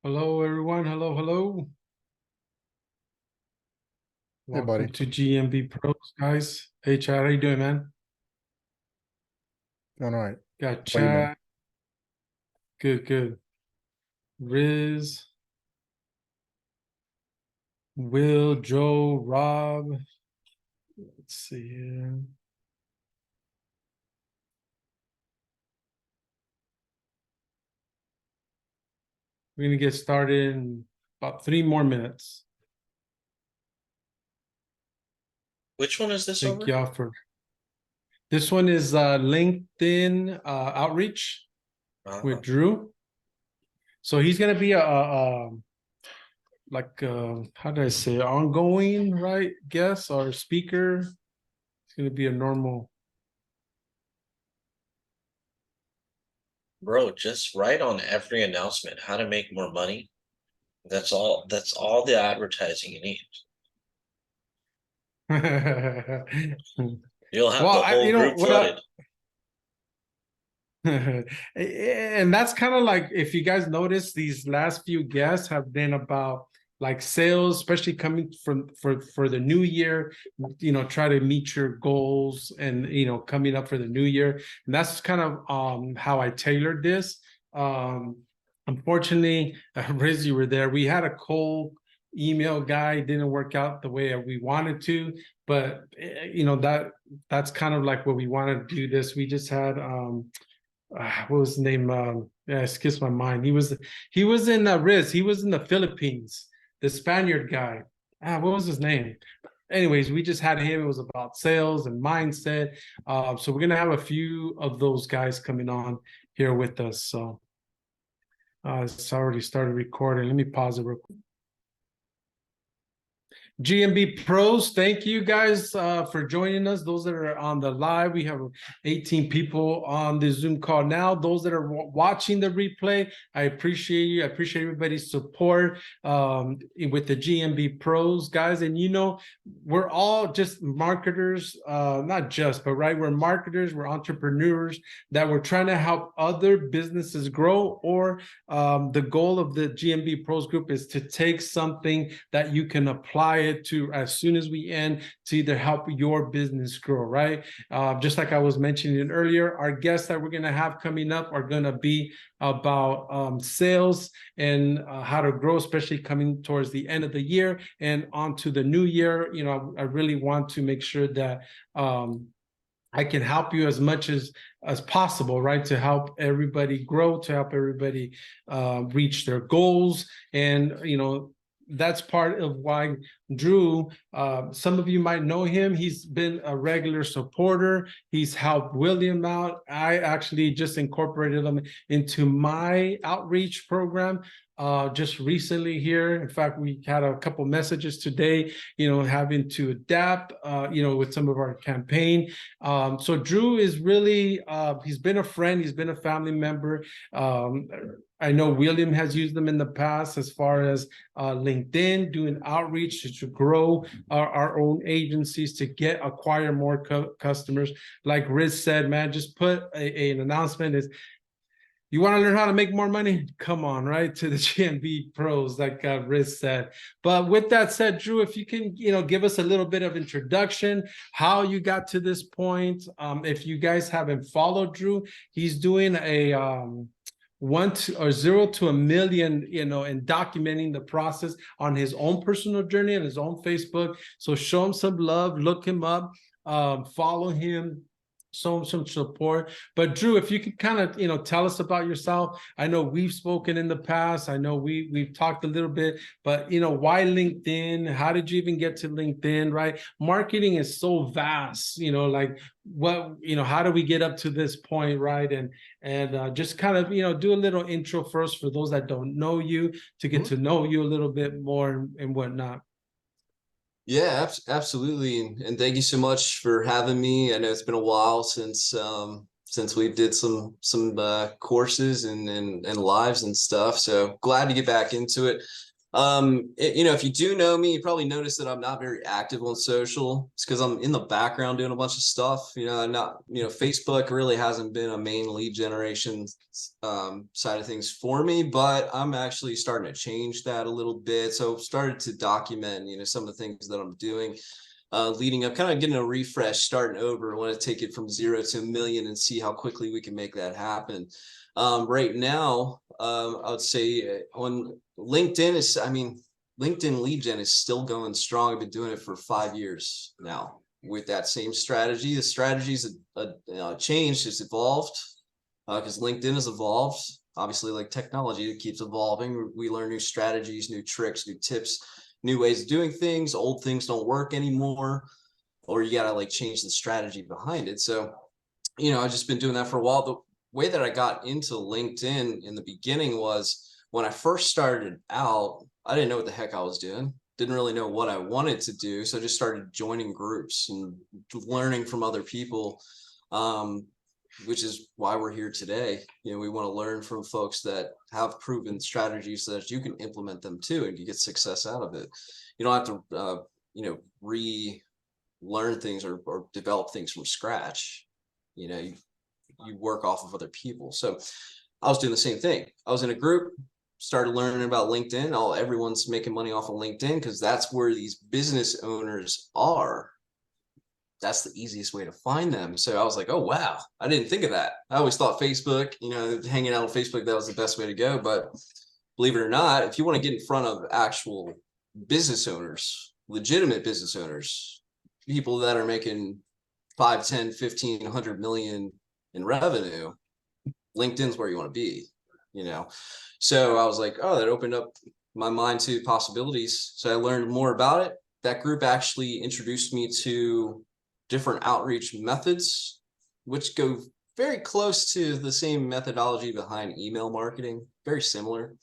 Hello, everyone. Hello, hello. Hey, buddy. Welcome to GMB Pros, guys. Hey, Chad, how you doing, man? Doing all right. Got How about you, man? Chad. Good, good. Riz, Will, Joe, Rob. Let's see here. We're gonna get started in about 3 more minutes. Which one is this Thank over? y'all for this one is LinkedIn outreach with Drew. So he's gonna be like how did I say ongoing, right? Guest or speaker. It's gonna be a normal. Bro, just write on every announcement how to make more money. That's all the advertising you need. You'll have the whole group flooded. And that's kind of like, if you guys notice, these last few guests have been about like sales, especially coming from for the new year, try to meet your goals and coming up for the new year. And that's kind of how I tailored this. Unfortunately, Riz, you were there. We had a cold email guy, didn't work out the way we wanted to, but that's kind of like what we wanted to do this. We just had what was his name? Yeah, it skips my mind. He was in Riz. He was in the Philippines. The Spaniard guy. What was his name? Anyways, we just had him. It was about sales and mindset. So we're gonna have a few of those guys coming on here with us. So it's already started recording. Let me pause it real quick. GMB Pros, thank you guys for joining us. Those that are on the live, we have 18 people on the Zoom call now. Those that are watching the replay, I appreciate you. I appreciate everybody's support with the GMB Pros, guys. And we're all just marketers, not just, but right, we're marketers, we're entrepreneurs that we're trying to help other businesses grow, or the goal of the GMB Pros group is to take something that you can apply to as soon as we end to either help your business grow, right? Just like I was mentioning earlier, our guests that we're going to have coming up are going to be about sales and how to grow, especially coming towards the end of the year and onto the new year. I really want to make sure that I can help you as much as possible, right? To help everybody grow, to help everybody reach their goals. And, that's part of why Drew, some of you might know him. He's been a regular supporter. He's helped William out. I actually just incorporated him into my outreach program just recently here. In fact, we had a couple messages today, having to adapt, with some of our campaign. So Drew is really, he's been a friend. He's been a family member. I know William has used them in the past as far as LinkedIn, doing outreach to grow our own agencies, to acquire more customers. Like Riz said, man, just put an announcement is, you want to learn how to make more money? Come on, right, to the GMB Pros, like Riz said. But with that said, Drew, if you can, give us a little bit of introduction, how you got to this point. If you guys haven't followed Drew, he's doing a 0 to a million, and documenting the process on his own personal journey and his own Facebook. So show him some love, look him up, follow him, show him some support. But Drew, if you could kind of, tell us about yourself. I know we've spoken in the past. I know we've talked a little bit, but why LinkedIn? How did you even get to LinkedIn, right? Marketing is so vast, like what, how do we get up to this point, right? And just kind of, do a little intro first for those that don't know you, to get to know you a little bit more and whatnot. Yeah, absolutely, and thank you so much for having me. I know it's been a while since we did some courses and lives and stuff. So glad to get back into it. You know, if you do know me, you probably notice that I'm not very active on social. It's because I'm in the background doing a bunch of stuff. You know, I'm not, you know, Facebook really hasn't been a main lead generation side of things for me, but I'm actually starting to change that a little bit. So I've started to document, you know, some of the things that I'm doing leading up, kind of getting a refresh, starting over. I want to take it from 0 to 1 million and see how quickly we can make that happen. Right now, I would say on LinkedIn is, I mean, LinkedIn lead gen is still going strong. I've been doing it for 5 years now with that same strategy. The strategy's changed, it's evolved because LinkedIn has evolved. Obviously, like technology, it keeps evolving. We learn new strategies, new tricks, new tips, new ways of doing things. Old things don't work anymore, or you got to like change the strategy behind it. So, you know, I've just been doing that for a while. The way that I got into LinkedIn in the beginning was when I first started out, I didn't know what the heck I was doing. Didn't really know what I wanted to do. So I just started joining groups and learning from other people, which is why we're here today. You know, we want to learn from folks that have proven strategies so that you can implement them too and you get success out of it. You don't have to, you know, relearn things or develop things from scratch. You know, you work off of other people. So I was doing the same thing. I was in a group, started learning about LinkedIn. Everyone's making money off of LinkedIn because that's where these business owners are. That's the easiest way to find them. So I was like, oh, wow, I didn't think of that. I always thought Facebook, you know, hanging out on Facebook, that was the best way to go. But believe it or not, if you want to get in front of actual business owners, legitimate business owners, people that are making 5, 10, 15, 100 million in revenue, LinkedIn's where you want to be, you know? So I was like, oh, that opened up my mind to possibilities. So I learned more about it. That group actually introduced me to different outreach methods, which go very close to the same methodology behind email marketing, very similar,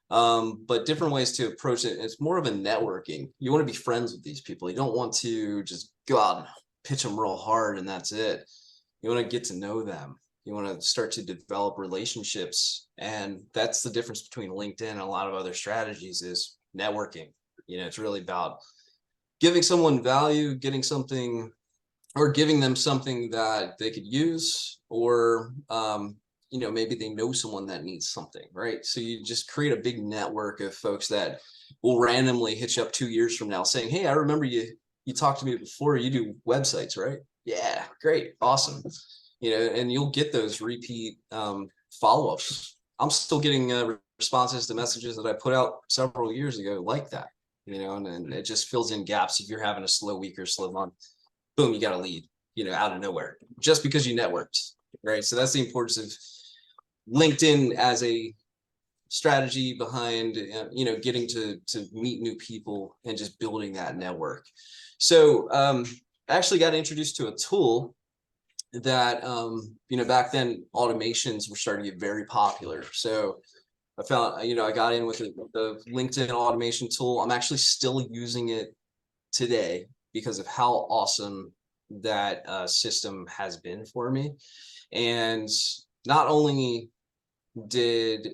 but different ways to approach it. It's more of a networking. You want to be friends with these people. You don't want to just go out and pitch them real hard and that's it. You want to get to know them. You want to start to develop relationships. And that's the difference between LinkedIn and a lot of other strategies is networking. You know, it's really about giving someone value, getting something or giving them something that they could use, or, you know, maybe they know someone that needs something, right? So you just create a big network of folks that will randomly hit you up 2 years from now saying, hey, I remember you talked to me before, you do websites, right? Yeah, great, awesome. You know, and you'll get those repeat follow-ups. I'm still getting responses to messages that I put out several years ago like that, you know, and it just fills in gaps. If you're having a slow week or slow month, boom, you got a lead, you know, out of nowhere, just because you networked, right? So that's the importance of LinkedIn as a strategy behind, you know, getting to meet new people and just building that network. So I actually got introduced to a tool that, you know, back then automations were starting to get very popular. So I found, you know, I got in with the LinkedIn automation tool. I'm actually still using it today because of how awesome that system has been for me. And not only did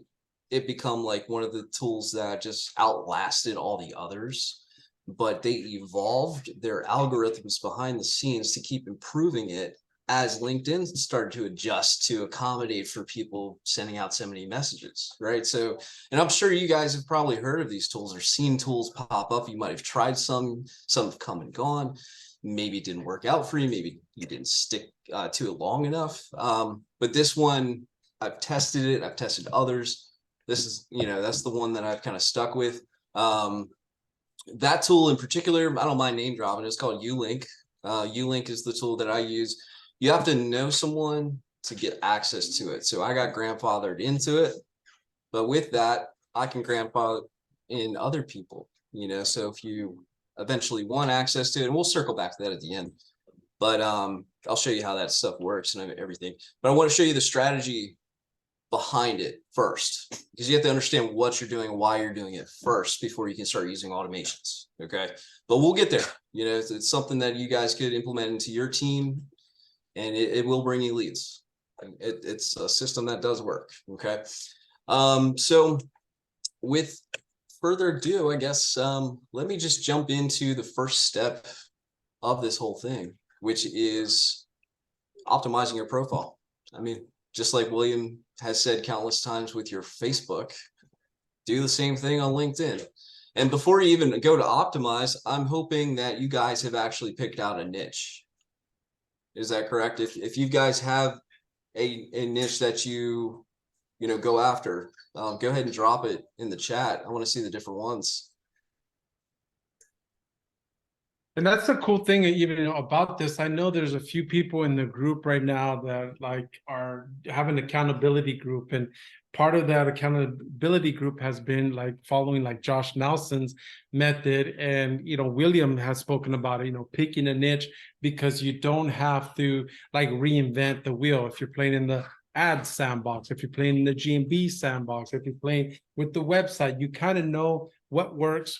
it become like one of the tools that just outlasted all the others, but they evolved their algorithms behind the scenes to keep improving it as LinkedIn started to adjust to accommodate for people sending out so many messages, right? So, and I'm sure you guys have probably heard of these tools or seen tools pop up. You might have tried some have come and gone. Maybe it didn't work out for you. Maybe you didn't stick to it long enough. But this one, I've tested it. I've tested others. This is, you know, that's the one that I've kind of stuck with. That tool in particular, I don't mind name dropping. It's called Ulink. Ulink is the tool that I use. You have to know someone to get access to it. So I got grandfathered into it, but with that, I can grandfather in other people, you know, so if you eventually want access to it, and we'll circle back to that at the end, but I'll show you how that stuff works and everything. But I want to show you the strategy behind it first, because you have to understand what you're doing and why you're doing it first before you can start using automations. Okay, but we'll get there. You know, it's something that you guys could implement into your team, and it will bring you leads. It's a system that does work. Okay, so with further ado, I guess let me just jump into the first step of this whole thing, which is optimizing your profile. I mean, just like William has said countless times with your Facebook, do the same thing on LinkedIn. And before you even go to optimize, I'm hoping that you guys have actually picked out a niche. Is that correct? If you guys have a niche that you go after, go ahead and drop it in the chat. I want to see the different ones. And that's the cool thing, even about this. I know there's a few people in the group right now that like are have an accountability group, and part of that accountability group has been like following like Josh Nelson's method, and William has spoken about it. Picking a niche, because you don't have to like reinvent the wheel. If you're playing in the ad sandbox, if you're playing in the GMB sandbox, if you're playing with the website, you kind of know what works,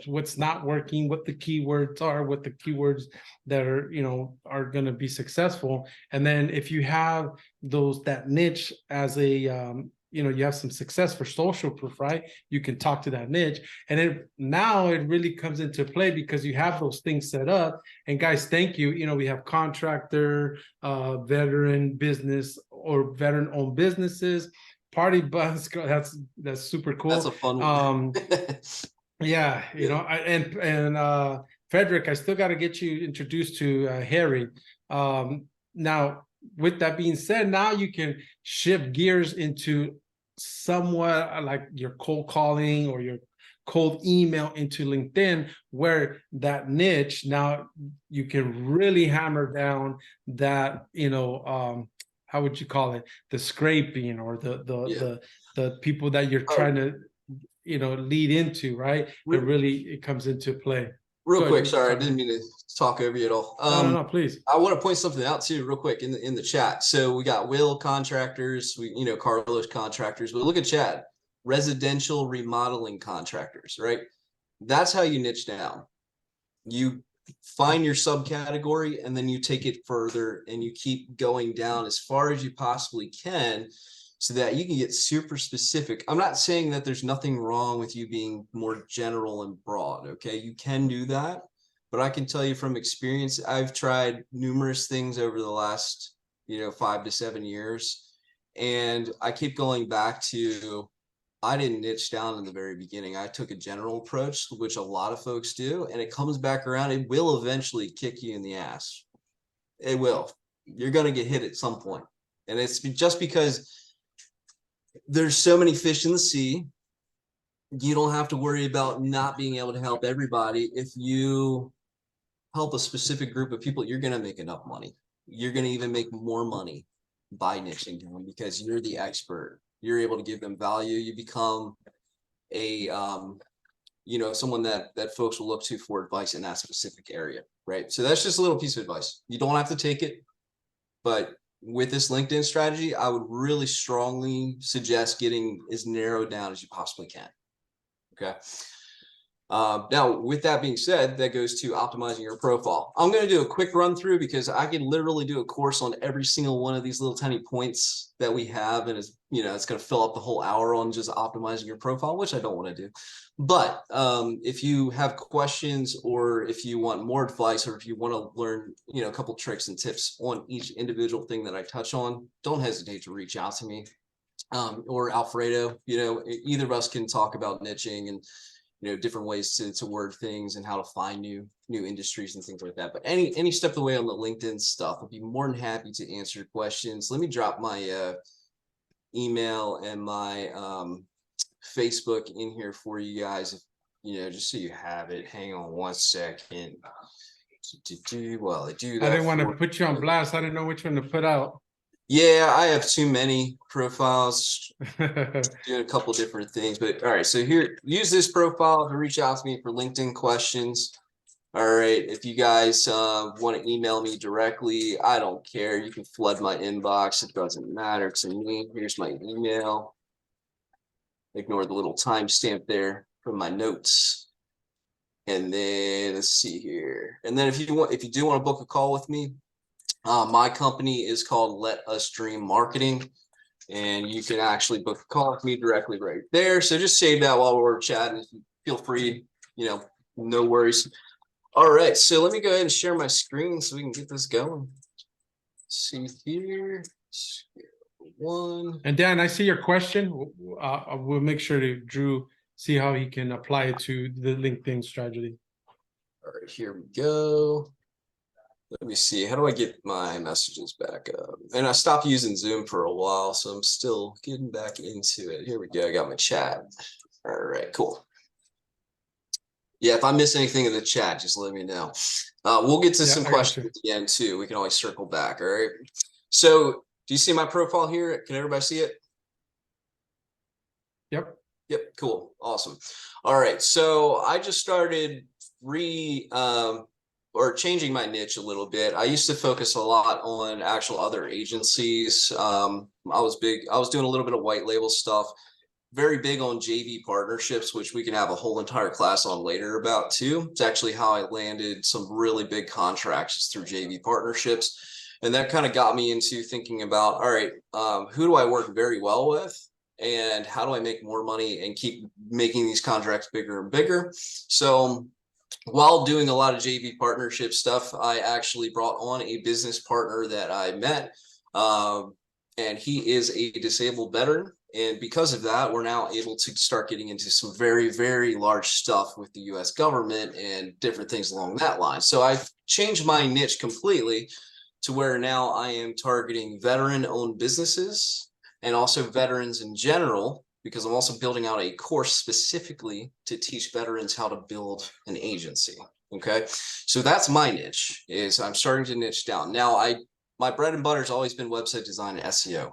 what's not working, what the keywords are, what the keywords that are going to be successful. And then if you have that niche as a you have some success for social proof, right? You can talk to that niche, and now it really comes into play because you have those things set up. And guys, thank you. We have contractor, veteran business or veteran owned businesses, party bus. That's super cool. That's a fun one. Yeah, and Frederick, I still got to get you introduced to Harry. Now, with that being said, now you can shift gears into somewhat like your cold calling or your cold email into LinkedIn, where that niche, now you can really hammer down that, how would you call it? The scraping, or the people that you're trying to lead into, right? It comes into play. Real quick, sorry, I didn't mean to talk over you at all. No, please. I want to point something out too, real quick, in the chat. So we got Will contractors, Carlos contractors, but look at Chad, residential remodeling contractors, right? That's how you niche down. You find your subcategory, and then you take it further, and you keep going down as far as you possibly can, so that you can get super specific. I'm not saying that there's nothing wrong with you being more general and broad, okay? You can do that, but I can tell you from experience, I've tried numerous things over the last, 5 to 7 years, and I keep going back to, I didn't niche down in the very beginning. I took a general approach, which a lot of folks do, and it comes back around. It will eventually kick you in the ass. It will. You're going to get hit at some point. And it's just because there's so many fish in the sea. You don't have to worry about not being able to help everybody. If you help a specific group of people, you're going to make enough money. You're going to even make more money by niching down, because you're the expert. You're able to give them value. You become a someone that folks will look to for advice in that specific area, right? So that's just a little piece of advice. You don't have to take it, but with this LinkedIn strategy, I would really strongly suggest getting as narrowed down as you possibly can. Okay. Now, with that being said, that goes to optimizing your profile. I'm going to do a quick run through, because I can literally do a course on every single one of these little tiny points that we have. And it's going to fill up the whole hour on just optimizing your profile, which I don't want to do. But if you have questions, or if you want more advice, or if you want to learn, a couple tricks and tips on each individual thing that I touch on, don't hesitate to reach out to me, or Alfredo. Either of us can talk about niching and different ways to word things, and how to find new industries and things like that. But any step of the way on the LinkedIn stuff, I'd be more than happy to answer questions. Let me drop my email and my Facebook in here for you guys, just so you have it. Hang on one second. Well, I do that. I didn't want to put you on blast. I didn't know which one to put out. Yeah, I have too many profiles, doing a couple different things. But all right, so here, use this profile to reach out to me for LinkedIn questions. All right, if you guys want to email me directly, I don't care. You can flood my inbox. It doesn't matter to me. Here's my email. Ignore the little timestamp there from my notes. And then let's see here. And then if you do want to book a call with me, my company is called Let Us Dream Marketing. and you can actually book a call with me directly right there. So just save that while we're chatting. Feel free, no worries. All right, so let me go ahead and share my screen so we can get this going. See here, one. And Dan, I see your question. We'll make sure to Drew see how he can apply it to the LinkedIn strategy. All right, here we go. Let me see. How do I get my messages back up? And I stopped using Zoom for a while, so I'm still getting back into it. Here we go. I got my chat. All right, cool. Yeah, if I miss anything in the chat, just let me know. We'll get to some questions at the end too. We can always circle back. All right. So do you see my profile here? Can everybody see it? Yep. Yep. Cool. Awesome. All right. So I just started changing my niche a little bit. I used to focus a lot on actual other agencies. I was doing a little bit of white label stuff, very big on JV partnerships, which we can have a whole entire class on later about too. It's actually how I landed some really big contracts through JV partnerships. And that kind of got me into thinking about, all right, who do I work very well with? And how do I make more money and keep making these contracts bigger and bigger? So while doing a lot of JV partnership stuff, I actually brought on a business partner that I met, and he is a disabled veteran. And because of that, we're now able to start getting into some very, very large stuff with the US government and different things along that line. So I've changed my niche completely to where now I am targeting veteran-owned businesses and also veterans in general, because I'm also building out a course specifically to teach veterans how to build an agency. Okay, so that's my niche. Is I'm starting to niche down. Now, my bread and butter has always been website design and SEO,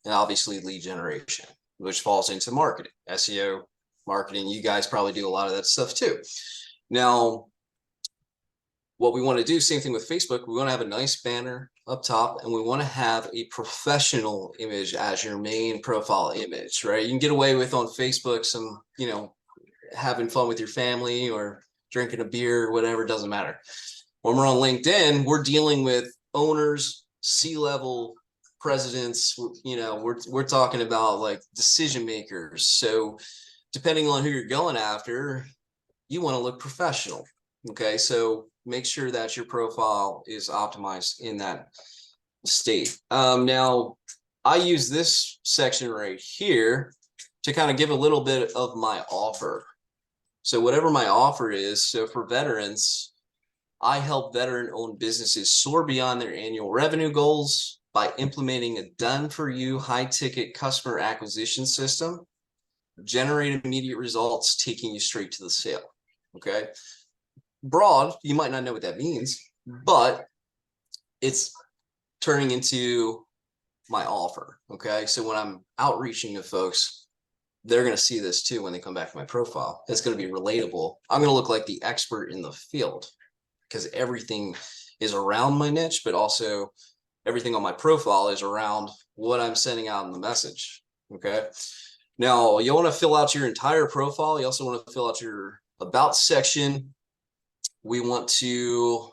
and obviously lead generation, which falls into marketing, SEO, marketing. You guys probably do a lot of that stuff too. Now, what we want to do, same thing with Facebook, we want to have a nice banner up top, and we want to have a professional image as your main profile image, right? You can get away with on Facebook some, having fun with your family or drinking a beer or whatever, doesn't matter. When we're on LinkedIn, we're dealing with owners, C-level presidents, we're talking about like decision makers. So depending on who you're going after, you want to look professional. Okay, so make sure that your profile is optimized in that state. Now, I use this section right here to kind of give a little bit of my offer. So whatever my offer is, so for veterans, I help veteran-owned businesses soar beyond their annual revenue goals by implementing a done-for-you high-ticket customer acquisition system, generate immediate results, taking you straight to the sale. Okay. Broad, you might not know what that means, but it's turning into my offer. Okay, so when I'm outreaching to folks, they're going to see this too when they come back to my profile. It's going to be relatable. I'm going to look like the expert in the field because everything is around my niche, but also everything on my profile is around what I'm sending out in the message. Okay, now you want to fill out your entire profile. You also want to fill out your about section. We want to,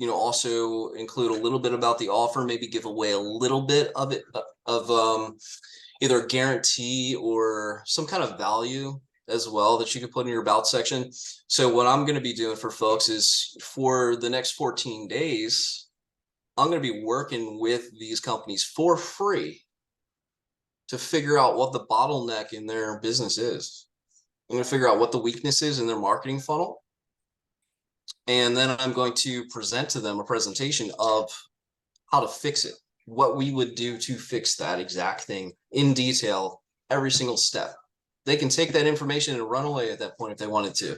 also include a little bit about the offer, maybe give away a little bit of it, of either a guarantee or some kind of value as well that you can put in your about section. So what I'm going to be doing for folks is for the next 14 days, I'm going to be working with these companies for free to figure out what the bottleneck in their business is. I'm going to figure out what the weakness is in their marketing funnel. And then I'm going to present to them a presentation of how to fix it, what we would do to fix that exact thing in detail, every single step. They can take that information and run away at that point if they wanted to.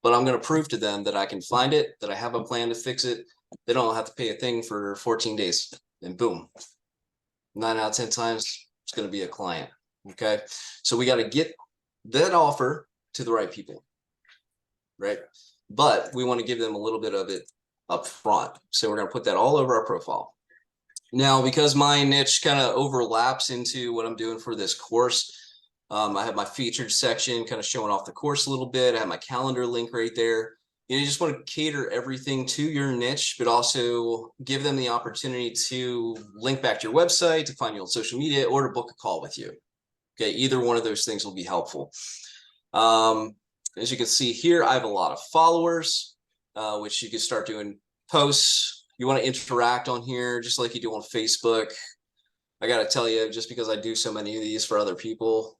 But I'm going to prove to them that I can find it, that I have a plan to fix it. They don't have to pay a thing for 14 days. And boom, 9 out of 10 times, it's going to be a client. Okay. So we got to get that offer to the right people, right? But we want to give them a little bit of it up front. So we're going to put that all over our profile. Now, because my niche kind of overlaps into what I'm doing for this course, I have my featured section kind of showing off the course a little bit. I have my calendar link right there. You just want to cater everything to your niche, but also give them the opportunity to link back to your website, to find you on social media, or to book a call with you. Okay, either one of those things will be helpful. As you can see here, I have a lot of followers, which you can start doing posts. You want to interact on here just like you do on Facebook. I got to tell you, just because I do so many of these for other people,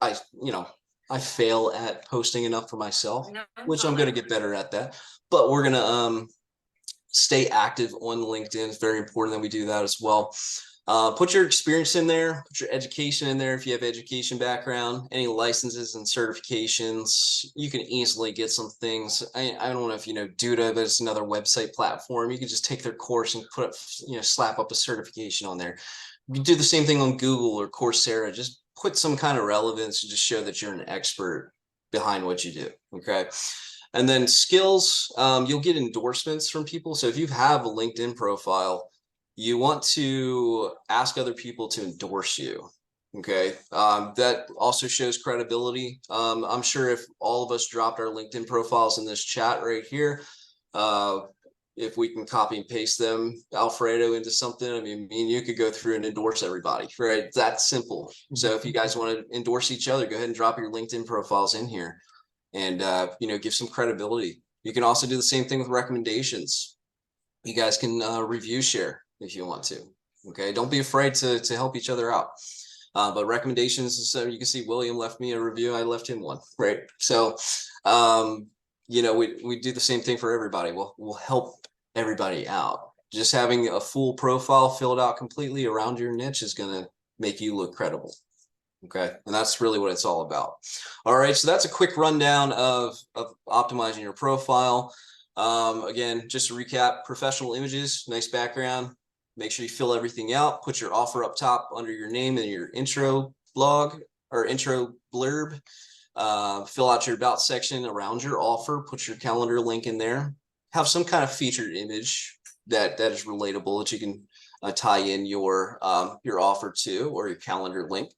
I fail at posting enough for myself, which I'm going to get better at that. But we're going to stay active on LinkedIn. It's very important that we do that as well. Put your experience in there, put your education in there. If you have education background, any licenses and certifications, you can easily get some things. I don't know if you know Duda, but it's another website platform. You can just take their course and put up, slap up a certification on there. You can do the same thing on Google or Coursera. Just put some kind of relevance to just show that you're an expert behind what you do. Okay. And then skills, you'll get endorsements from people. So if you have a LinkedIn profile, you want to ask other people to endorse you. Okay. That also shows credibility. I'm sure if all of us dropped our LinkedIn profiles in this chat right here, if we can copy and paste them, Alfredo, into something, I mean, you could go through and endorse everybody, right? That's simple. So if you guys want to endorse each other, go ahead and drop your LinkedIn profiles in here and, give some credibility. You can also do the same thing with recommendations. You guys can review share if you want to. Okay, don't be afraid to help each other out. But recommendations, so you can see William left me a review. I left him one, right? So, we do the same thing for everybody. We'll help everybody out. Just having a full profile filled out completely around your niche is going to make you look credible. Okay, and that's really what it's all about. All right, so that's a quick rundown of optimizing your profile. Again, just to recap, professional images, nice background. Make sure you fill everything out. Put your offer up top under your name and your intro blog or intro blurb. Fill out your about section around your offer. Put your calendar link in there. Have some kind of featured image that is relatable that you can tie in your offer to, or your calendar link.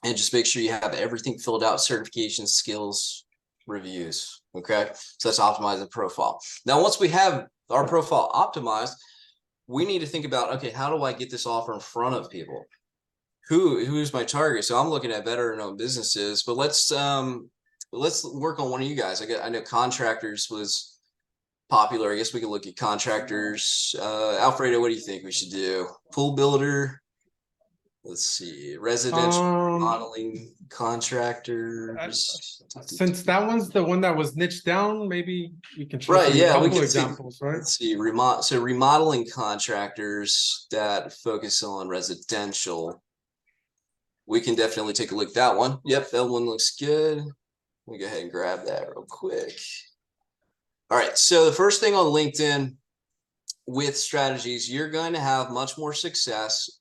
And just make sure you have everything filled out: certifications, skills, reviews. Okay, so that's optimizing the profile. Now, once we have our profile optimized, we need to think about, okay, how do I get this offer in front of people? Who's my target? So I'm looking at veteran-owned businesses, but let's work on one of you guys. I know contractors was popular. I guess we can look at contractors. Alfredo, what do you think we should do? Pool builder. Let's see, residential modeling contractors. Since that one's the one that was niched down, maybe we can try Right, yeah, a we couple can examples, right? Let's see, remodeling contractors that focus on residential. We can definitely take a look at that one. Yep, that one looks good. Let me go ahead and grab that real quick. All right, so the first thing on LinkedIn with strategies, you're going to have much more success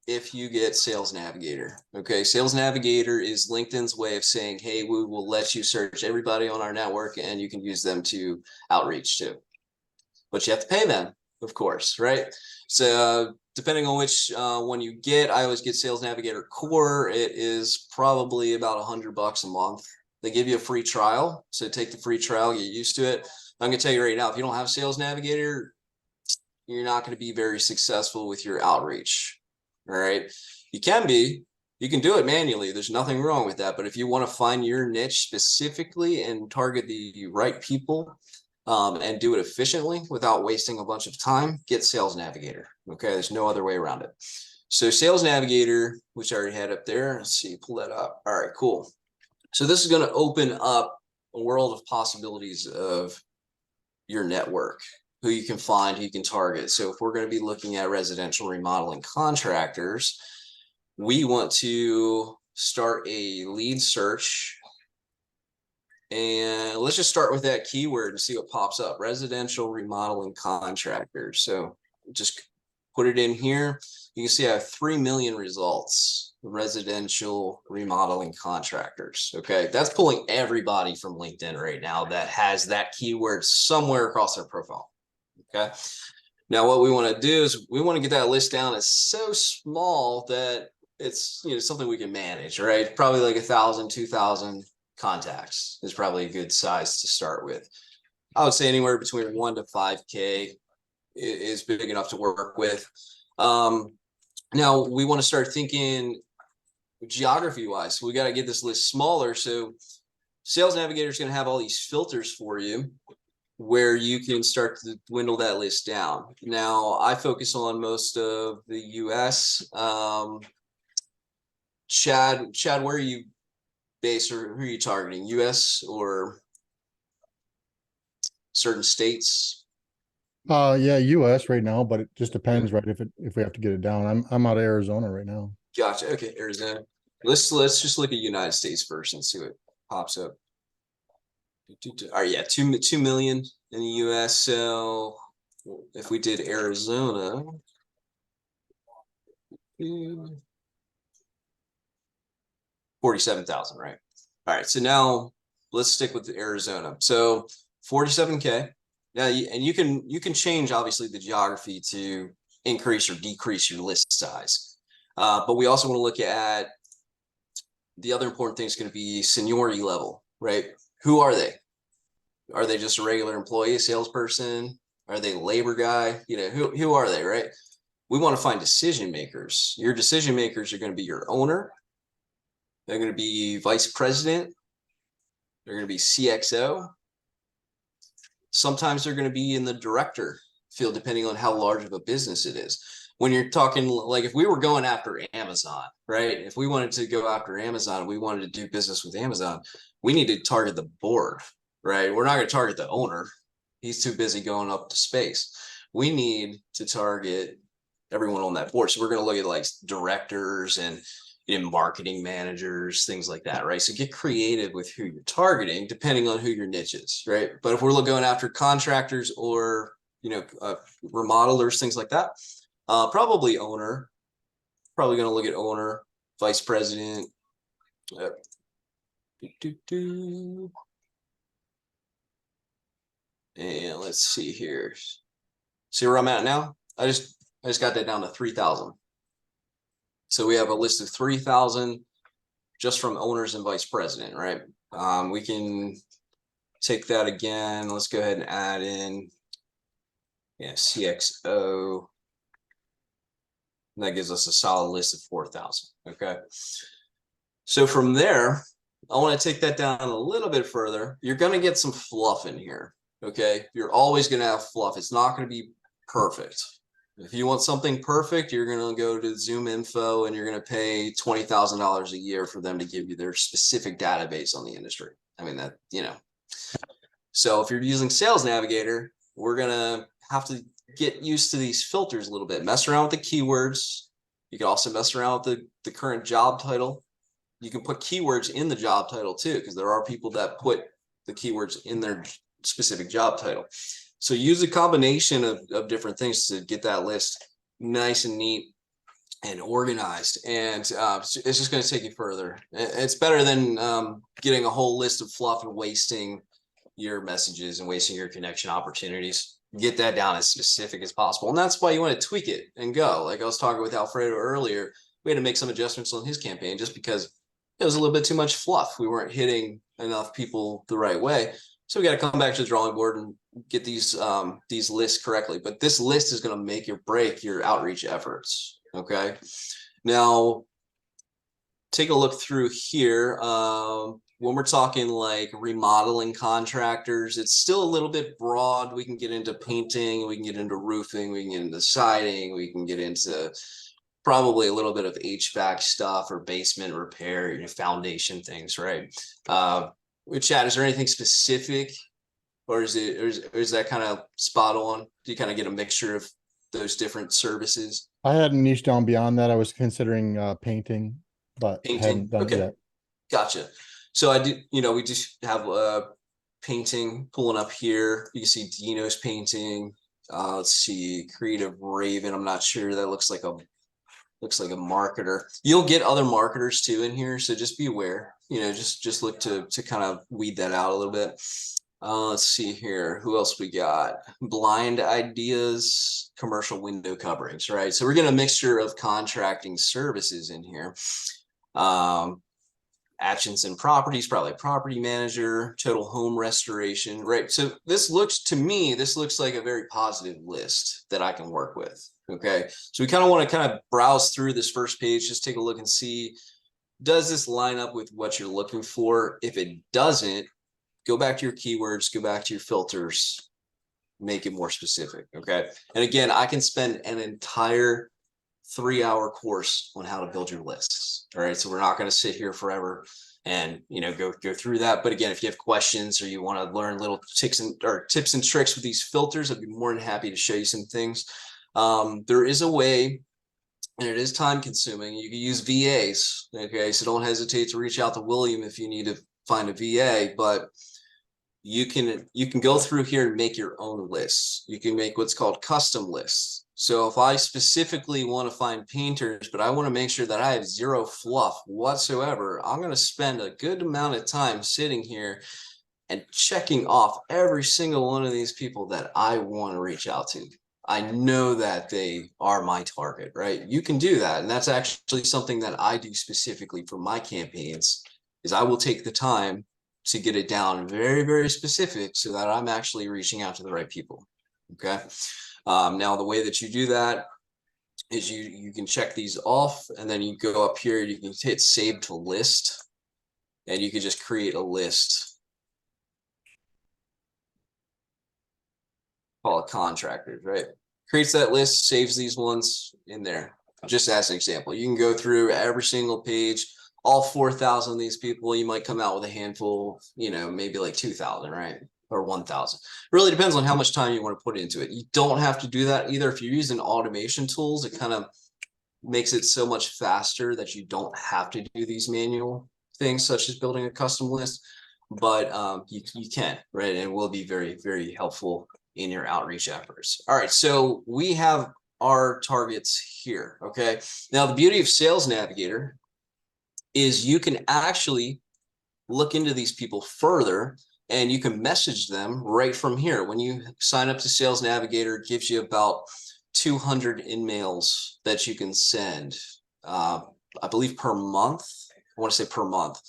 if you get Sales Navigator. Okay, Sales Navigator is LinkedIn's way of saying, hey, we will let you search everybody on our network and you can use them to outreach to. But you have to pay them, of course, right? So depending on which one you get, I always get Sales Navigator Core. It is probably about $100 a month. They give you a free trial, so take the free trial, get used to it. I'm gonna tell you right now, if you don't have Sales Navigator, you're not going to be very successful with your outreach. All right, you can do it manually. There's nothing wrong with that. But if you want to find your niche specifically and target the right people and do it efficiently without wasting a bunch of time, get Sales Navigator. Okay, there's no other way around it. So Sales Navigator, which I already had up there. Let's see, pull that up. All right, cool. So this is going to open up a world of possibilities of your network, who you can find, who you can target. So if we're going to be looking at residential remodeling contractors, we want to start a lead search. And let's just start with that keyword and see what pops up. Residential remodeling contractors. So just put it in here. You can see I have 3 million results. Residential remodeling contractors. Okay, that's pulling everybody from LinkedIn right now that has that keyword somewhere across their profile. Okay, now what we want to do is we want to get that list down as so small that it's something we can manage, right? Probably like 1,000, 2,000 contacts is probably a good size to start with. I would say anywhere between 1 to 5K is big enough to work with. Now we want to start thinking geography wise. So we got to get this list smaller. So Sales Navigator is going to have all these filters for you where you can start to dwindle that list down. Now I focus on most of the US. Chad, where are you based, or who are you targeting? US or certain states? Yeah, US right now, but it just depends, right? If we have to get it down. I'm out of Arizona right now. Gotcha. Okay, Arizona. Let's just look at United States first and see what pops up. All right, yeah, 2 million in the US. So if we did Arizona, 47,000, right? All right, so now let's stick with Arizona. So 47K. Yeah, and you can change obviously the geography to increase or decrease your list size. But we also want to look at the other important thing is going to be seniority level, right? Who are they? Are they just a regular employee, a salesperson? Are they a labor guy? You know, who are they, right? We want to find decision makers. Your decision makers are going to be your owner. They're going to be vice president. They're going to be CXO. Sometimes they're going to be in the director field, depending on how large of a business it is. When you're talking, like if we were going after Amazon, right? If we wanted to go after Amazon, we wanted to do business with Amazon, we need to target the board, right? We're not going to target the owner. He's too busy going up to space. We need to target everyone on that board. So we're going to look at like directors and marketing managers, things like that, right? So get creative with who you're targeting, depending on who your niche is, right? But if we're going after contractors or, remodelers, things like that, probably owner, probably going to look at owner, vice president. And let's see here. See where I'm at now? I just got that down to 3,000. So we have a list of 3,000 just from owners and vice president, right? We can take that again. Let's go ahead and add in, CXO. And that gives us a solid list of 4,000. Okay. So from there, I want to take that down a little bit further. You're going to get some fluff in here. Okay. You're always going to have fluff. It's not going to be perfect. If you want something perfect, you're going to go to Zoom Info and you're going to pay $20,000 a year for them to give you their specific database on the industry. I mean, that, So if you're using Sales Navigator, we're going to have to get used to these filters a little bit, mess around with the keywords. You can also mess around with the current job title. You can put keywords in the job title too, because there are people that put the keywords in their specific job title. So use a combination of different things to get that list nice and neat and organized. And it's just going to take you further. It's better than getting a whole list of fluff and wasting your messages and wasting your connection opportunities. Get that down as specific as possible. And that's why you want to tweak it and go. Like I was talking with Alfredo earlier, we had to make some adjustments on his campaign just because it was a little bit too much fluff. We weren't hitting enough people the right way. So we got to come back to the drawing board and get these lists correctly. But this list is going to make or break your outreach efforts. Okay. Now, take a look through here. When we're talking like remodeling contractors, it's still a little bit broad. We can get into painting, we can get into roofing, we can get into siding, we can get into probably a little bit of HVAC stuff or basement repair, foundation things, right? Chad, is there anything specific, or is that kind of spot on? Do you kind of get a mixture of those different services? I hadn't niched down beyond that. I was considering painting, but hadn't done it yet. Gotcha. So I do, we just have painting pulling up here. You can see Dino's painting. Let's see, Creative Raven. I'm not sure. That looks like a marketer. You'll get other marketers too in here, so just be aware. Just look to kind of weed that out a little bit. Let's see here. Who else we got? Blind Ideas, commercial window coverings, right? So we're getting a mixture of contracting services in here. Atchison Properties, probably property manager, total home restoration, right? So this looks to me, this looks like a very positive list that I can work with. Okay. So we kind of want to kind of browse through this first page, just take a look and see, does this line up with what you're looking for? If it doesn't, go back to your keywords, go back to your filters, make it more specific. Okay. And again, I can spend an entire 3-hour course on how to build your lists. All right. So we're not going to sit here forever and, you know, go through that. But again, if you have questions or you want to learn little tips and tricks with these filters, I'd be more than happy to show you some things. There is a way, and it is time consuming. You can use VAs. Okay. So don't hesitate to reach out to William if you need to find a VA, but you can go through here and make your own lists. You can make what's called custom lists. So if I specifically want to find painters, but I want to make sure that I have zero fluff whatsoever, I'm going to spend a good amount of time sitting here and checking off every single one of these people that I want to reach out to. I know that they are my target, right? You can do that. And that's actually something that I do specifically for my campaigns, is I will take the time to get it down very, very specific so that I'm actually reaching out to the right people. Okay. Now, the way that you do that is you can check these off, and then you go up here, you can hit save to list, and you can just create a list. Call it contractors, right? Creates that list, saves these ones in there. Just as an example, you can go through every single page, all 4,000 of these people. You might come out with a handful, you know, maybe like 2,000, right? Or 1,000. Really depends on how much time you want to put into it. You don't have to do that either. If you're using automation tools, it kind of makes it so much faster that you don't have to do these manual things, such as building a custom list. But you can, right? And it will be very, very helpful in your outreach efforts. All right, so we have our targets here. Okay. Now, the beauty of Sales Navigator is you can actually look into these people further, and you can message them right from here. When you sign up to Sales Navigator, it gives you about 200 in-mails that you can send, I believe per month. I want to say per month.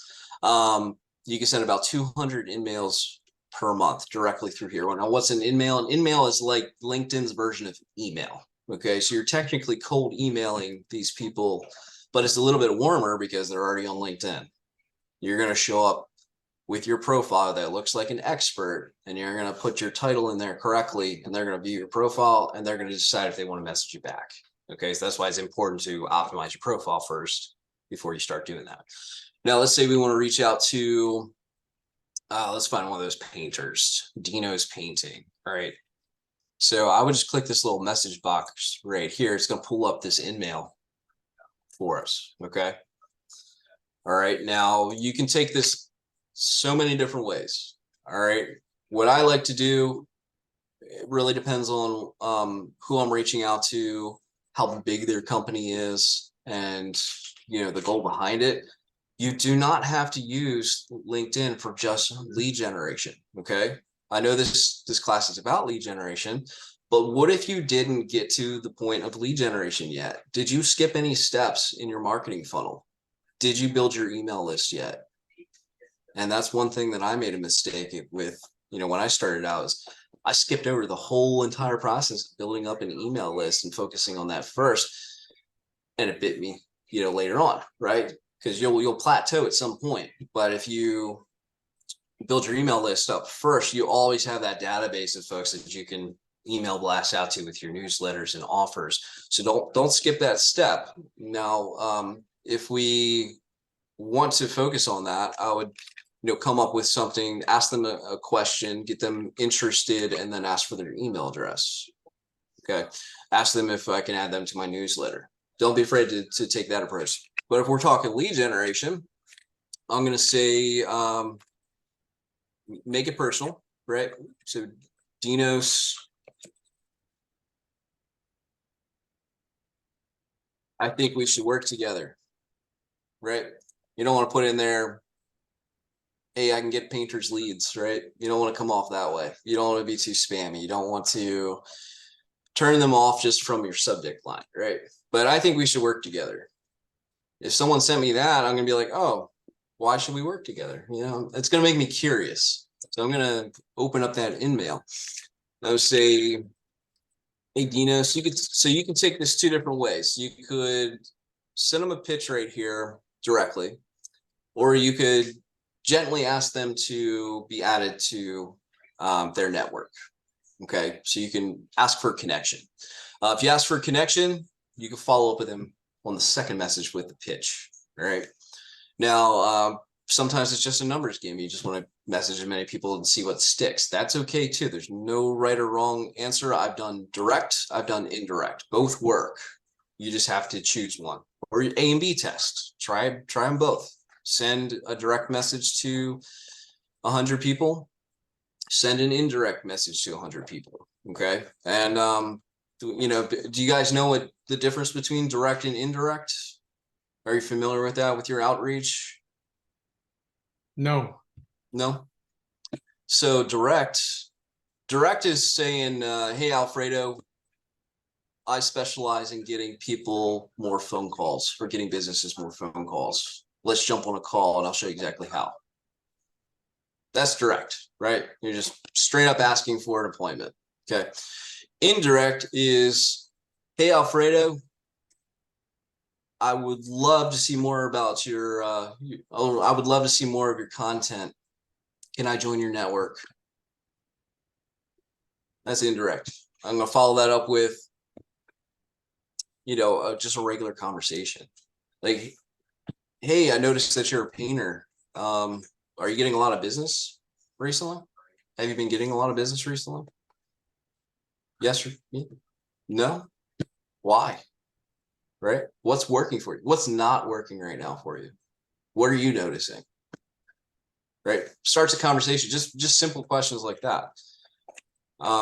You can send about 200 in-mails per month directly through here. Now, what's an in-mail? An in-mail is like LinkedIn's version of email. Okay, so you're technically cold emailing these people, but it's a little bit warmer because they're already on LinkedIn. You're going to show up with your profile that looks like an expert, and you're going to put your title in there correctly, and they're going to view your profile, and they're going to decide if they want to message you back. Okay, so that's why it's important to optimize your profile first before you start doing that. Now, let's say we want to reach out to, let's find one of those painters, Dino's Painting. All right. So I would just click this little message box right here. It's going to pull up this in-mail for us. Okay. All right. Now you can take this so many different ways. All right. What I like to do, it really depends on who I'm reaching out to, how big their company is, and the goal behind it. You do not have to use LinkedIn for just lead generation. Okay. I know this class is about lead generation, but what if you didn't get to the point of lead generation yet? Did you skip any steps in your marketing funnel? Did you build your email list yet? And that's one thing that I made a mistake with, when I started out, is I skipped over the whole entire process of building up an email list and focusing on that first. And it bit me, later on, right? Because you'll plateau at some point. But if you build your email list up first, you always have that database of folks that you can email blast out to with your newsletters and offers. So don't skip that step. Now, if we want to focus on that, I would come up with something, ask them a question, get them interested, and then ask for their email address. Okay. Ask them if I can add them to my newsletter. Don't be afraid to take that approach. But if we're talking lead generation, I'm going to say, make it personal, right? So Dinos, I think we should work together, right? You don't want to put in there, hey, I can get painters leads, right? You don't want to come off that way. You don't want to be too spammy. You don't want to turn them off just from your subject line, right? But I think we should work together. If someone sent me that, I'm going to be like, oh, why should we work together? You know, it's going to make me curious. So I'm going to open up that InMail. I would say, hey, Dino, so you can take this two different ways. You could send them a pitch right here directly, or you could gently ask them to be added to their network. Okay, so you can ask for a connection. If you ask for a connection, you can follow up with them on the second message with the pitch. All right. Now, sometimes it's just a numbers game. You just want to message as many people and see what sticks. That's okay too. There's no right or wrong answer. I've done direct, I've done indirect. Both work. You just have to choose one. Or A and B test. Try them both. Send a direct message to 100 people. Send an indirect message to 100 people. Okay. And you know, do you guys know what the difference between direct and indirect? Are you familiar with that with your outreach? No. No. So direct is saying, hey, Alfredo, I specialize in getting people more phone calls, or getting businesses more phone calls. Let's jump on a call and I'll show you exactly how. That's direct, right? You're just straight up asking for an appointment. Okay. Indirect is, hey, Alfredo, I would love to see more about your, I would love to see more of your content. Can I join your network? That's indirect. I'm going to follow that up with, you know, just a regular conversation. Like, hey, I noticed that you're a painter. Are you getting a lot of business recently? Have you been getting a lot of business recently? Yes or no? Why? Right? What's working for you? What's not working right now for you? What are you noticing? Right? Starts a conversation, just simple questions like that.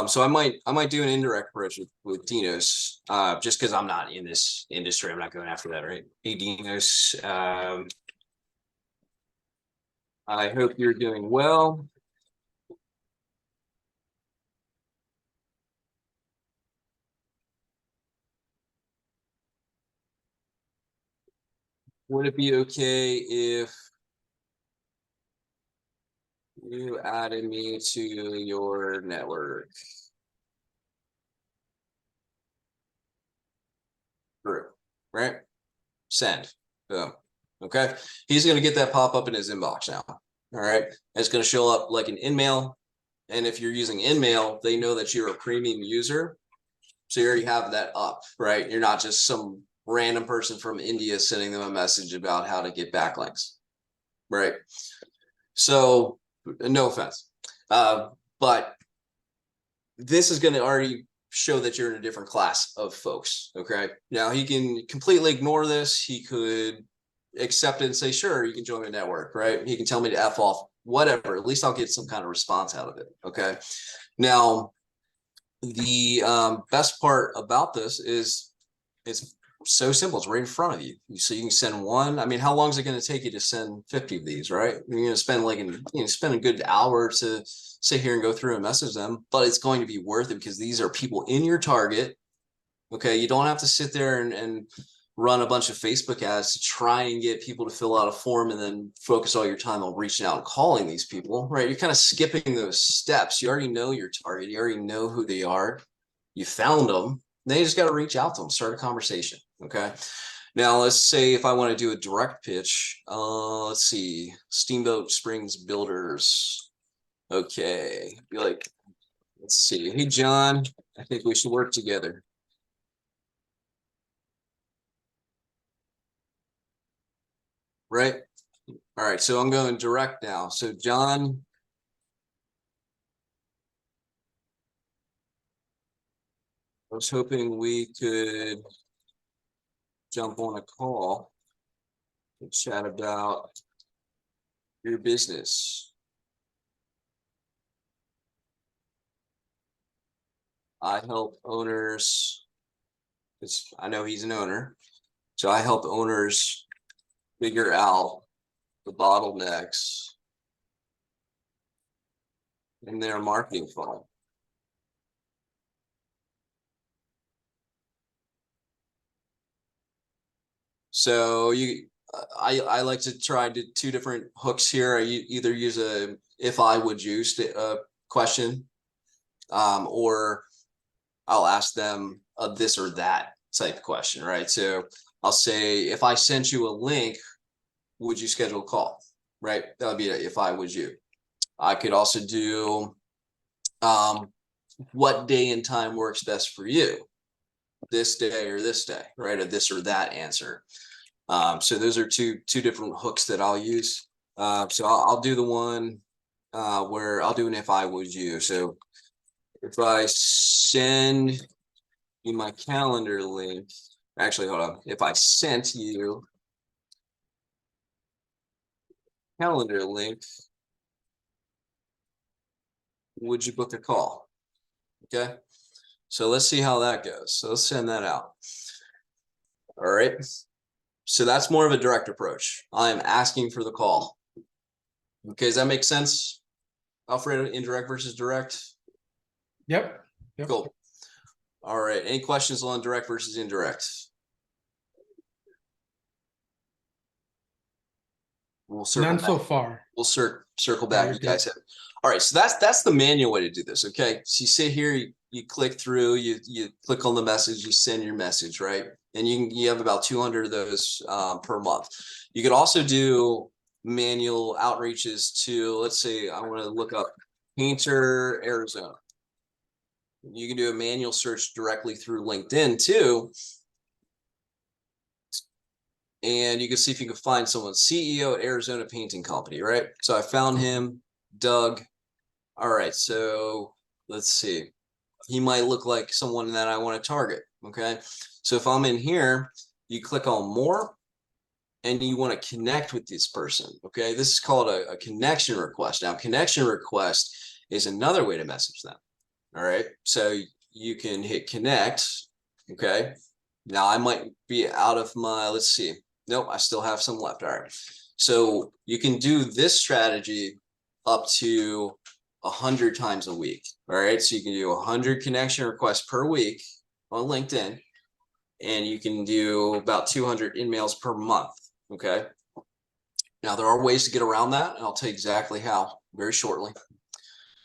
So I might do an indirect approach with Dinos, just because I'm not in this industry. I'm not going after that, right? Hey, Dinos, I hope you're doing well. Would it be okay if you added me to your network group? Right? Send. Boom. Okay. He's going to get that pop up in his inbox now. All right. It's going to show up like an InMail. And if you're using InMail, they know that you're a premium user. So you already have that up, right? You're not just some random person from India sending them a message about how to get backlinks, right? So no offense, but this is going to already show that you're in a different class of folks. Okay. Now he can completely ignore this. He could accept it and say, sure, you can join the network, right? He can tell me to F off, whatever. At least I'll get some kind of response out of it. Okay. Now, the best part about this is it's so simple. It's right in front of you. So you can send one. I mean, how long is it going to take you to send 50 of these, right? You're going to spend spend a good hour to sit here and go through and message them, but it's going to be worth it because these are people in your target. Okay. You don't have to sit there and run a bunch of Facebook ads to try and get people to fill out a form and then focus all your time on reaching out and calling these people, right? You're kind of skipping those steps. You already know your target. You already know who they are. You found them. Then you just got to reach out to them, start a conversation. Okay. Now let's say if I want to do a direct pitch, let's see, Steamboat Springs Builders. Okay. Be like, let's see. Hey, John, I think we should work together. Right. All right. So I'm going direct now. So John, I was hoping we could jump on a call and chat about your business. I help owners, I know he's an owner, so I help owners figure out the bottlenecks in their marketing funnel. So I like to try to two different hooks here. I either use a if I would you question, or I'll ask them a this or that type question, right? So I'll say, if I sent you a link, would you schedule a call? Right? That would be a if I would you. I could also do what day and time works best for you, this day or this day, right? A this or that answer. So those are two different hooks that I'll use. So I'll do the one where I'll do an if I would you. So if I send you my calendar link, actually, hold on. If I sent you calendar link, would you book a call? Okay. So let's see how that goes. So let's send that out. All right. So that's more of a direct approach. I am asking for the call. Okay. Does that make sense? Alfredo, indirect versus direct? Yep. Cool. All right. Any questions on direct versus indirect? We'll circle None back. so far. We'll circle back. Very You guys have. All right. So that's the manual way to do this. Okay. So you sit here, you click through, you click on the message, you send your message, right? And you have about 200 of those per month. You could also do manual outreaches to, let's say I want to look up Painter, Arizona. You can do a manual search directly through LinkedIn too. And you can see if you can find someone, CEO at Arizona Painting Company, right? So I found him, Doug. All right, so let's see. He might look like someone that I want to target, okay? So if I'm in here, you click on more, and you want to connect with this person, okay? This is called a connection request. Now, connection request is another way to message them, all right? So you can hit connect, okay? Now, I might be out of my, let's see. Nope, I still have some left. All right. So you can do this strategy up to 100 times a week. All right. So you can do 100 connection requests per week on LinkedIn, and you can do about 200 emails per month. Okay. Now, there are ways to get around that, and I'll tell you exactly how very shortly.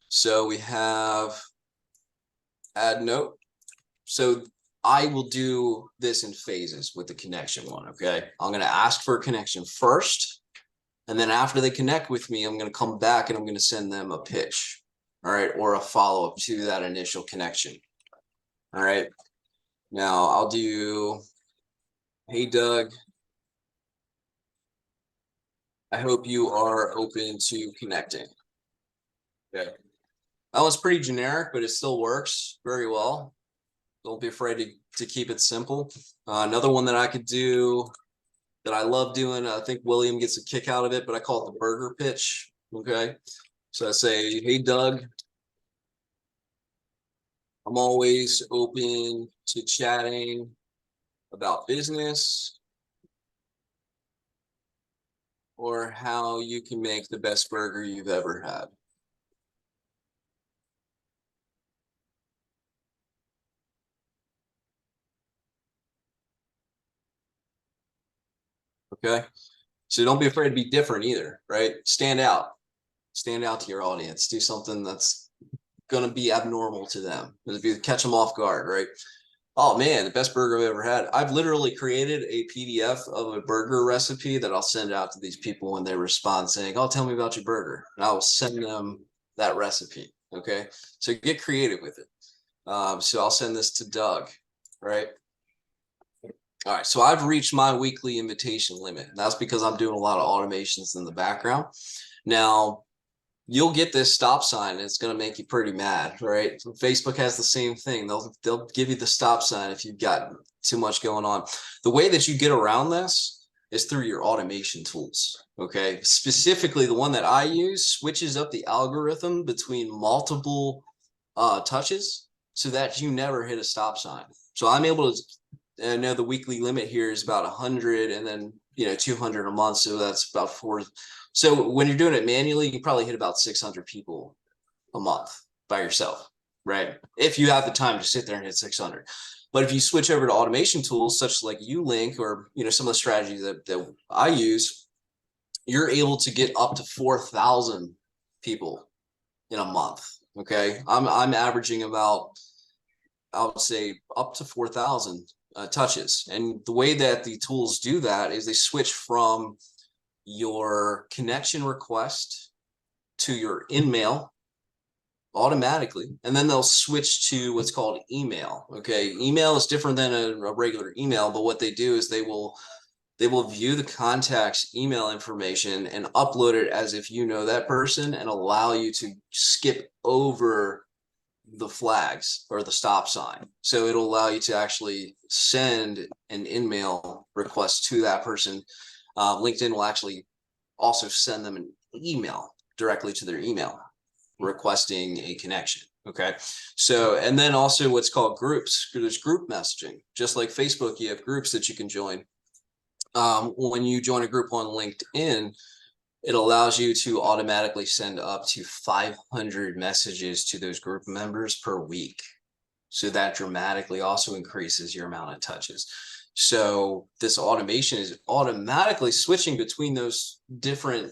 So we have add note. So I will do this in phases with the connection one, okay? I'm going to ask for a connection first, and then after they connect with me, I'm going to come back and I'm going to send them a pitch, all right, or a follow-up to that initial connection, all right? Now, I'll do, hey, Doug, I hope you are open to connecting, okay? That was pretty generic, but it still works very well. Don't be afraid to keep it simple. Another one that I could do that I love doing, I think William gets a kick out of it, but I call it the burger pitch. Okay. So I say, hey, Doug, I'm always open to chatting about business or how you can make the best burger you've ever had. Okay. So don't be afraid to be different either, right? Stand out to your audience. Do something that's going to be abnormal to them. If you catch them off guard, right? Oh man, the best burger I've ever had. I've literally created a PDF of a burger recipe that I'll send out to these people when they respond saying, oh, tell me about your burger. And I will send them that recipe. Okay. So get creative with it. So I'll send this to Doug, right? All right, so I've reached my weekly invitation limit. That's because I'm doing a lot of automations in the background. Now, you'll get this stop sign, and it's going to make you pretty mad, right? Facebook has the same thing. They'll give you the stop sign if you've got too much going on. The way that you get around this is through your automation tools, okay? Specifically, the one that I use switches up the algorithm between multiple touches so that you never hit a stop sign. So I'm able to, I know the weekly limit here is about 100 and then, 200 a month. So that's about 4. So when you're doing it manually, you probably hit about 600 people a month by yourself, right? If you have the time to sit there and hit 600. But if you switch over to automation tools such as like Ulink or some of the strategies that I use, you're able to get up to 4,000 people in a month. Okay, I'm averaging about, I would say, up to 4,000 touches. And the way that the tools do that is they switch from your connection request to your in-mail automatically, and then they'll switch to what's called email. Okay, email is different than a regular email, but what they do is they will view the contact's email information and upload it as if you know that person, and allow you to skip over the flags or the stop sign. So it'll allow you to actually send an in-mail request to that person. LinkedIn will actually also send them an email directly to their email requesting a connection. Okay, so, and then also what's called groups. There's group messaging. Just like Facebook, you have groups that you can join. When you join a group on LinkedIn, it allows you to automatically send up to 500 messages to those group members per week. So that dramatically also increases your amount of touches. So this automation is automatically switching between those different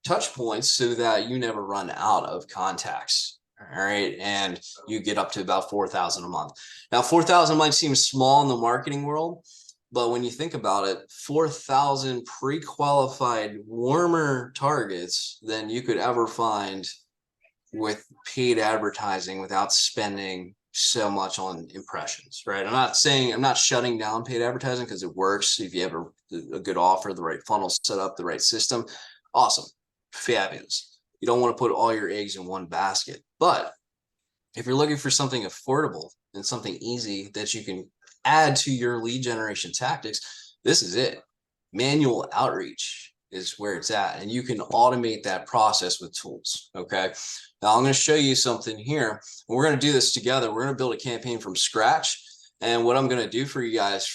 touch points so that you never run out of contacts. All right. And you get up to about 4,000 a month. Now, 4,000 might seem small in the marketing world, but when you think about it, 4,000 pre-qualified warmer targets than you could ever find with paid advertising without spending so much on impressions, right? I'm not shutting down paid advertising, because it works. If you have a good offer, the right funnel set up, the right system, awesome, fabulous. You don't want to put all your eggs in one basket. But if you're looking for something affordable and something easy that you can add to your lead generation tactics, this is it. Manual outreach is where it's at, and you can automate that process with tools. Okay, now I'm going to show you something here. We're going to do this together. We're going to build a campaign from scratch. And what I'm going to do for you guys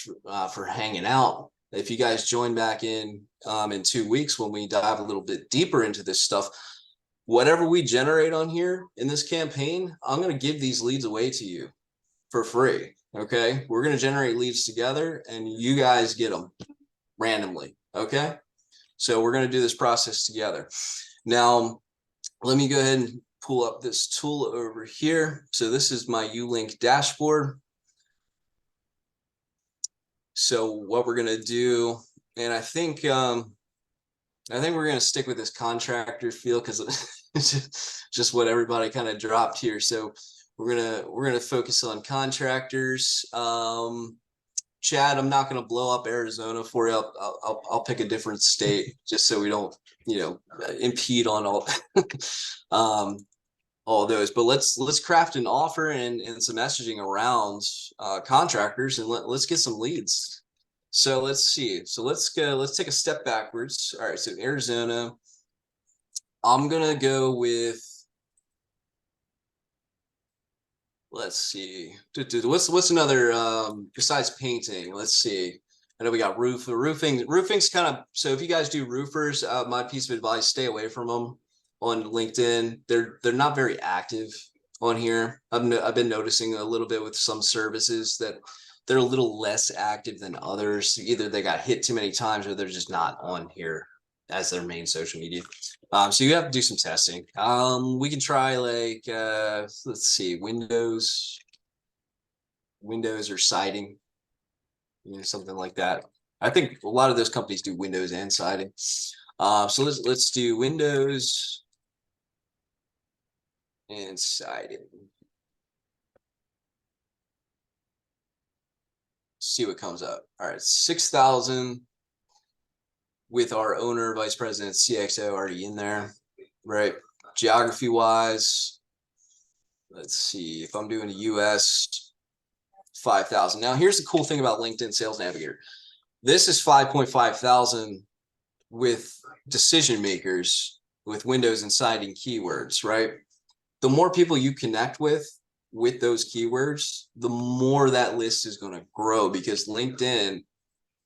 for hanging out, if you guys join back in 2 weeks when we dive a little bit deeper into this stuff, whatever we generate on here in this campaign, I'm going to give these leads away to you for free. Okay, we're going to generate leads together, and you guys get them randomly. Okay, so we're going to do this process together. Now, let me go ahead and pull up this tool over here. So this is my Ulink dashboard. So what we're going to do, and I think we're going to stick with this contractor field because it's just what everybody kind of dropped here. So we're gonna focus on contractors. Chad, I'm not gonna blow up Arizona for you. I'll pick a different state just so we don't impede on all those. But let's craft an offer and some messaging around contractors, and let's get some leads. So let's see. So let's take a step backwards. All right. So Arizona, I'm gonna go with. Let's see. What's another besides painting? Let's see. I know we got roofing. Roofing's kind of, so if you guys do roofers, my piece of advice: stay away from them on LinkedIn. They're not very active on here. I've been noticing a little bit with some services that they're a little less active than others. Either they got hit too many times, or they're just not on here as their main social media. So you have to do some testing. We can try like let's see, Windows or siding, something like that. I think a lot of those companies do Windows and siding. So let's do Windows and siding. See what comes up. All right, 6,000 with our owner, vice president, CXO already in there, right? Geography wise, let's see, if I'm doing a US, 5,000. Now here's the cool thing about LinkedIn Sales Navigator. This is 5.5 thousand with decision makers with Windows and siding keywords, right? The more people you connect with those keywords, the more that list is going to grow, because LinkedIn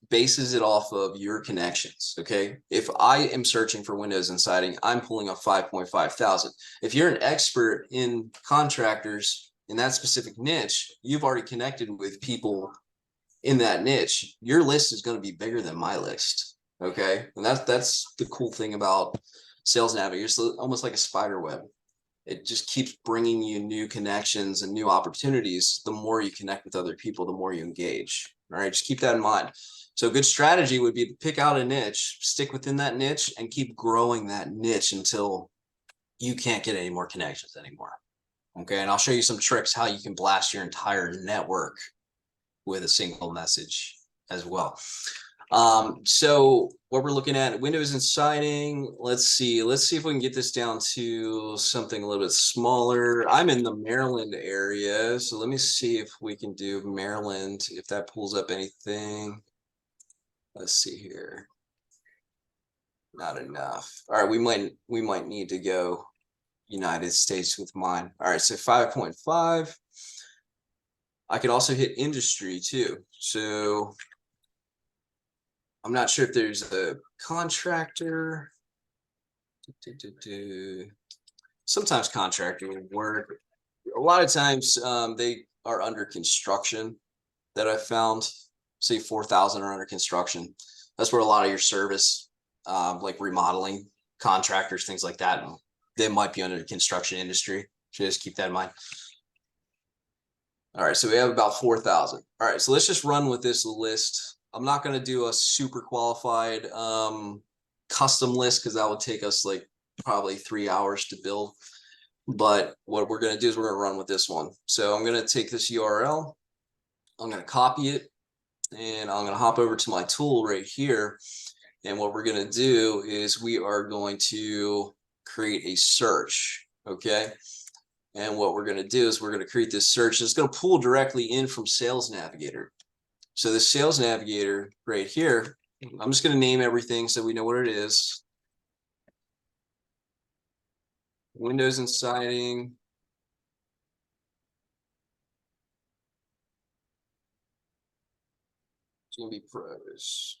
bases it off of your connections. Okay, if I am searching for Windows and siding, I'm pulling up 5.5 thousand. If you're an expert in contractors in that specific niche, you've already connected with people in that niche. Your list is going to be bigger than my list. Okay. And that's the cool thing about Sales Navigator. It's almost like a spider web. It just keeps bringing you new connections and new opportunities. The more you connect with other people, the more you engage. All right. Just keep that in mind. So a good strategy would be to pick out a niche, stick within that niche, and keep growing that niche until you can't get any more connections anymore. Okay. And I'll show you some tricks how you can blast your entire network with a single message as well. So what we're looking at, windows and siding, let's see if we can get this down to something a little bit smaller. I'm in the Maryland area, so let me see if we can do Maryland, if that pulls up anything. Let's see here. Not enough. All right, we might need to go United States with mine. All right, so 5.5. I could also hit industry too. So I'm not sure if there's a contractor. Sometimes contractor would work. A lot of times they are under construction that I found. Say 4,000 are under construction. That's where a lot of your service, like remodeling contractors, things like that, they might be under the construction industry. So just keep that in mind. All right, so we have about 4,000. All right, so let's just run with this list. I'm not going to do a super qualified custom list because that would take us like probably 3 hours to build. But what we're going to do is we're going to run with this one. So I'm going to take this URL. I'm going to copy it. And I'm going to hop over to my tool right here. And what we're going to do is we are going to create a search. Okay. And what we're going to do is we're going to create this search. It's going to pull directly in from Sales Navigator. So the Sales Navigator right here, I'm just going to name everything so we know what it is. Windows and siding. GMB Pros.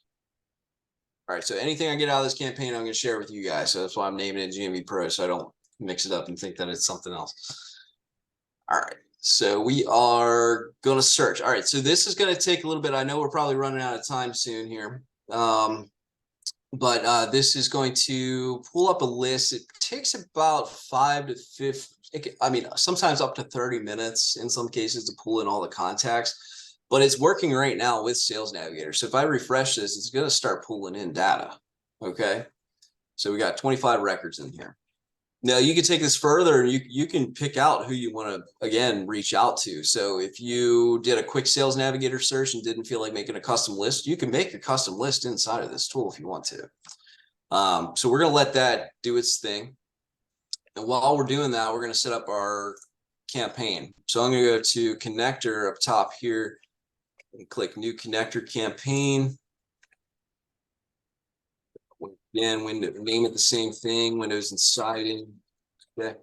All right, so anything I get out of this campaign, I'm going to share with you guys. So that's why I'm naming it GMB Pro, so I don't mix it up and think that it's something else. All right, so we are going to search. All right, so this is going to take a little bit. I know we're probably running out of time soon here. But this is going to pull up a list. It takes about 5 to 15, I mean, sometimes up to 30 minutes in some cases to pull in all the contacts. But it's working right now with Sales Navigator. So if I refresh this, it's going to start pulling in data. Okay. So we got 25 records in here. Now you can take this further and you can pick out who you want to, again, reach out to. So if you did a quick Sales Navigator search and didn't feel like making a custom list, you can make a custom list inside of this tool if you want to. So we're going to let that do its thing. And while we're doing that, we're going to set up our campaign. So I'm going to go to connector up top here. And click new connector campaign. Again, name it the same thing, windows and siding. Okay.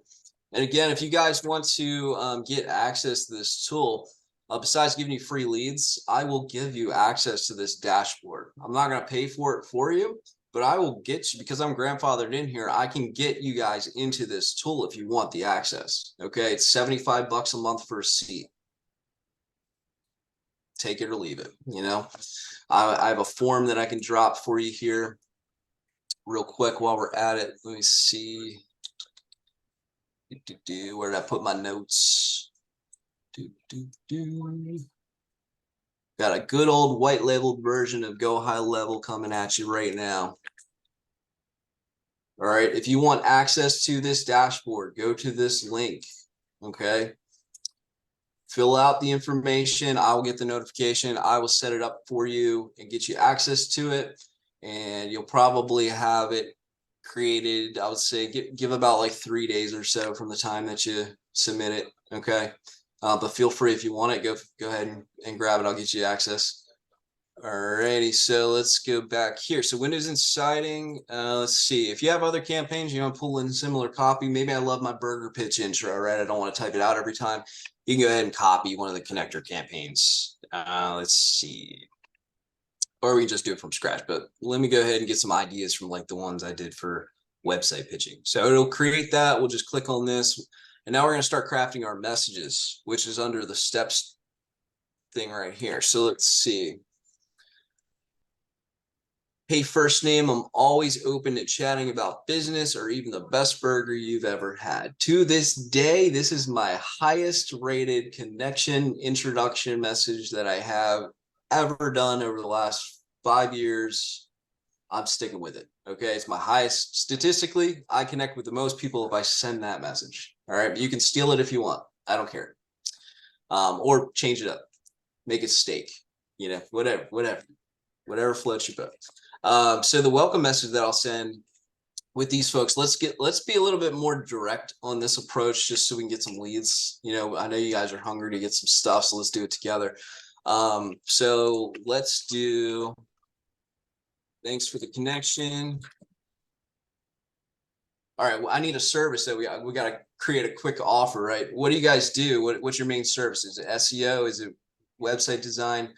And again, if you guys want to get access to this tool, besides giving you free leads, I will give you access to this dashboard. I'm not going to pay for it for you, but I will get you, because I'm grandfathered in here, I can get you guys into this tool if you want the access. Okay. It's $75 a month for a seat. Take it or leave it. You know, I have a form that I can drop for you here real quick while we're at it. Let me see. Where did I put my notes? Got a good old white labeled version of Go High Level coming at you right now. All right. If you want access to this dashboard, go to this link. Okay. Fill out the information. I will get the notification. I will set it up for you and get you access to it. And you'll probably have it created, I would say, give about like 3 days or so from the time that you submit it. Okay. But feel free, if you want it, go ahead and grab it. I'll get you access. Alrighty, so let's go back here. So windows and siding, let's see. If you have other campaigns, you want to pull in similar copy. Maybe I love my burger pitch intro, right? I don't want to type it out every time. You can go ahead and copy one of the connector campaigns. Let's see. Or we can just do it from scratch. But let me go ahead and get some ideas from like the ones I did for website pitching. So it'll create that. We'll just click on this. And now we're going to start crafting our messages, which is under the steps thing right here. So let's see. Hey, first name, I'm always open to chatting about business or even the best burger you've ever had. To this day, this is my highest rated connection introduction message that I have ever done over the last 5 years. I'm sticking with it. Okay. It's my highest statistically. I connect with the most people if I send that message. All right. But you can steal it if you want. I don't care. Or change it up, make it steak, you know, whatever floats your boat. So the welcome message that I'll send with these folks, let's be a little bit more direct on this approach, just so we can get some leads. You know, I know you guys are hungry to get some stuff, so let's do it together. So let's do, thanks for the connection. All right, well, I need a service that we got to create a quick offer, right? What do you guys do? What's your main service? Is it SEO? Is it website design?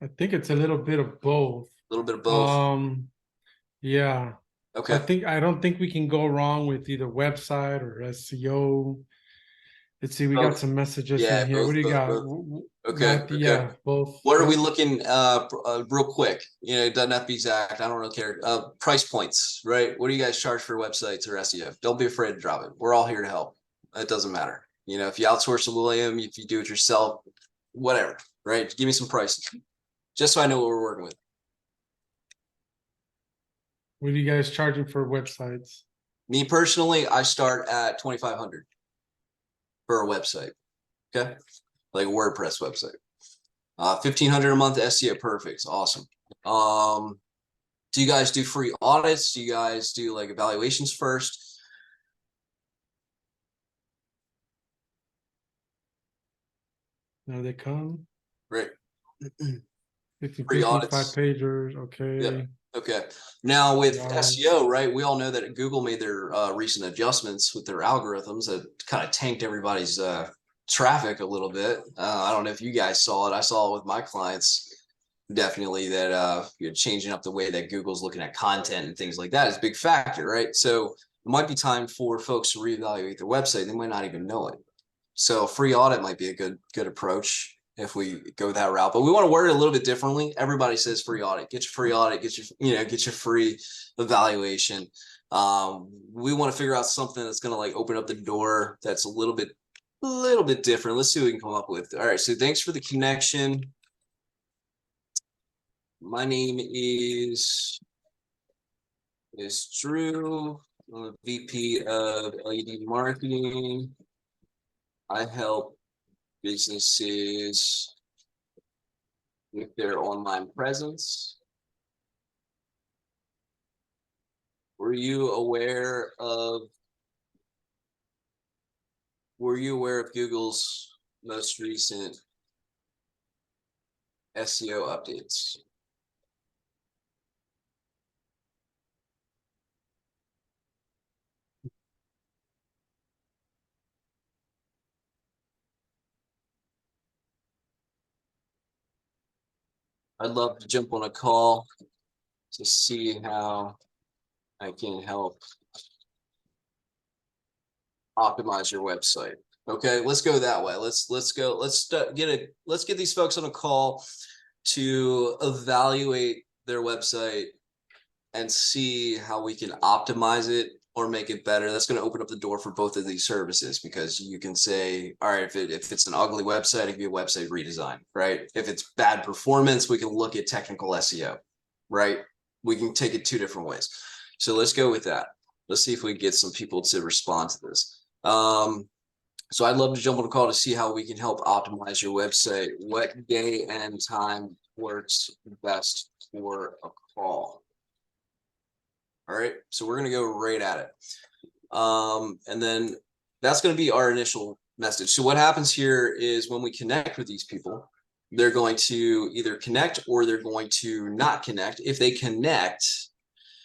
I think it's a little bit of both. A little bit of both. Yeah. Okay. I don't think we can go wrong with either website or SEO. Let's see, we got some messages in here. What do you got? Okay. Yeah, both. What are we looking real quick? You know, it doesn't have to be exact. I don't really care. Price points, right? What do you guys charge for websites or SEO? Don't be afraid to drop it. We're all here to help. It doesn't matter. You know, if you outsource a William, if you do it yourself, whatever, right? Give me some prices, just so I know what we're working with. What are you guys charging for websites? Me personally, I start at 2,500 for a website. Okay, like a WordPress website. 1,500 a month SEO, perfect, awesome. Do you guys do free audits? Do you guys do like evaluations first? Now they come. Great. 50, Free 5 audits. pagers. Okay. Yep. Okay. Now with Nice. SEO, right? We all know that Google made their recent adjustments with their algorithms that kind of tanked everybody's traffic a little bit. I don't know if you guys saw it. I saw it with my clients. Definitely that you're changing up the way that Google's looking at content and things like that is a big factor, right? So it might be time for folks to reevaluate their website. They might not even know it. So free audit might be a good approach if we go that route, but we want to word it a little bit differently. Everybody says free audit, get your free audit, get your free evaluation. We want to figure out something that's going to like open up the door. That's a little bit different. Let's see what we can come up with. All right. So thanks for the connection. My name is Drew. I'm a VP of LED marketing. I help businesses with their online presence. Were you aware of Google's most recent SEO updates? I'd love to jump on a call to see how I can help optimize your website. Okay, let's go that way. Let's get these folks on a call to evaluate their website and see how we can optimize it or make it better. That's going to open up the door for both of these services, because you can say, all right, if it's an ugly website, it can be a website redesign, right? If it's bad performance, we can look at technical SEO, right? We can take it two different ways. So let's go with that. Let's see if we can get some people to respond to this. So I'd love to jump on a call to see how we can help optimize your website. What day and time works best for a call? All right, so we're going to go right at it. And then that's going to be our initial message. So what happens here is when we connect with these people, they're going to either connect or they're going to not connect. If they connect,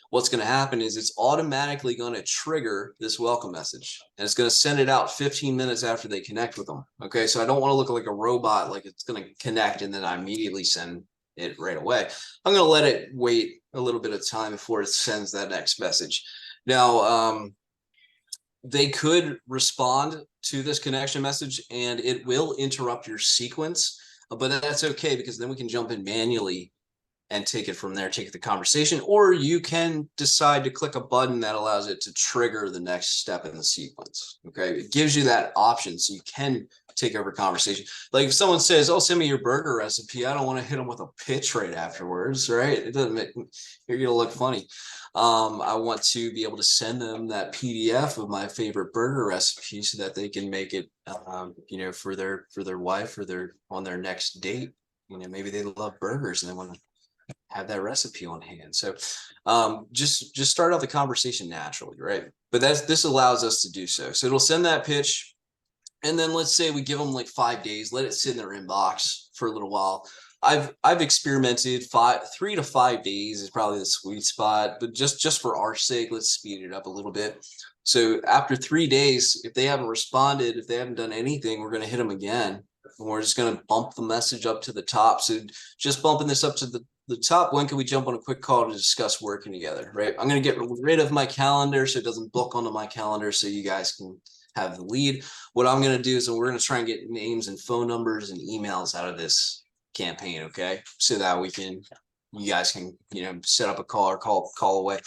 what's going to happen is it's automatically going to trigger this welcome message, and it's going to send it out 15 minutes after they connect with them. Okay, so I don't want to look like a robot, like it's going to connect and then I immediately send it right away. I'm going to let it wait a little bit of time before it sends that next message. Now, they could respond to this connection message and it will interrupt your sequence, but that's okay because then we can jump in manually and take it from there, take the conversation, or you can decide to click a button that allows it to trigger the next step in the sequence. Okay, it gives you that option so you can take over conversation. Like if someone says, "Oh, send me your burger recipe," I don't want to hit them with a pitch right afterwards, right? It doesn't make, you're gonna look funny. I want to be able to send them that PDF of my favorite burger recipe so that they can make it, you know, for their wife or their on their next date. You know, maybe they love burgers and they want to have that recipe on hand. So just start out the conversation naturally, right? But this allows us to do so. So it'll send that pitch. And then let's say we give them like 5 days, let it sit in their inbox for a little while. I've experimented 3 to 5 days is probably the sweet spot, but just for our sake, let's speed it up a little bit. So after 3 days, if they haven't responded, if they haven't done anything, we're going to hit them again. And we're just going to bump the message up to the top. So just bumping this up to the top. When can we jump on a quick call to discuss working together, right? I'm going to get rid of my calendar so it doesn't book onto my calendar so you guys can have the lead. What I'm going to do is we're going to try and get names and phone numbers and emails out of this campaign, okay? So that you guys can, you know, set up a call or call away.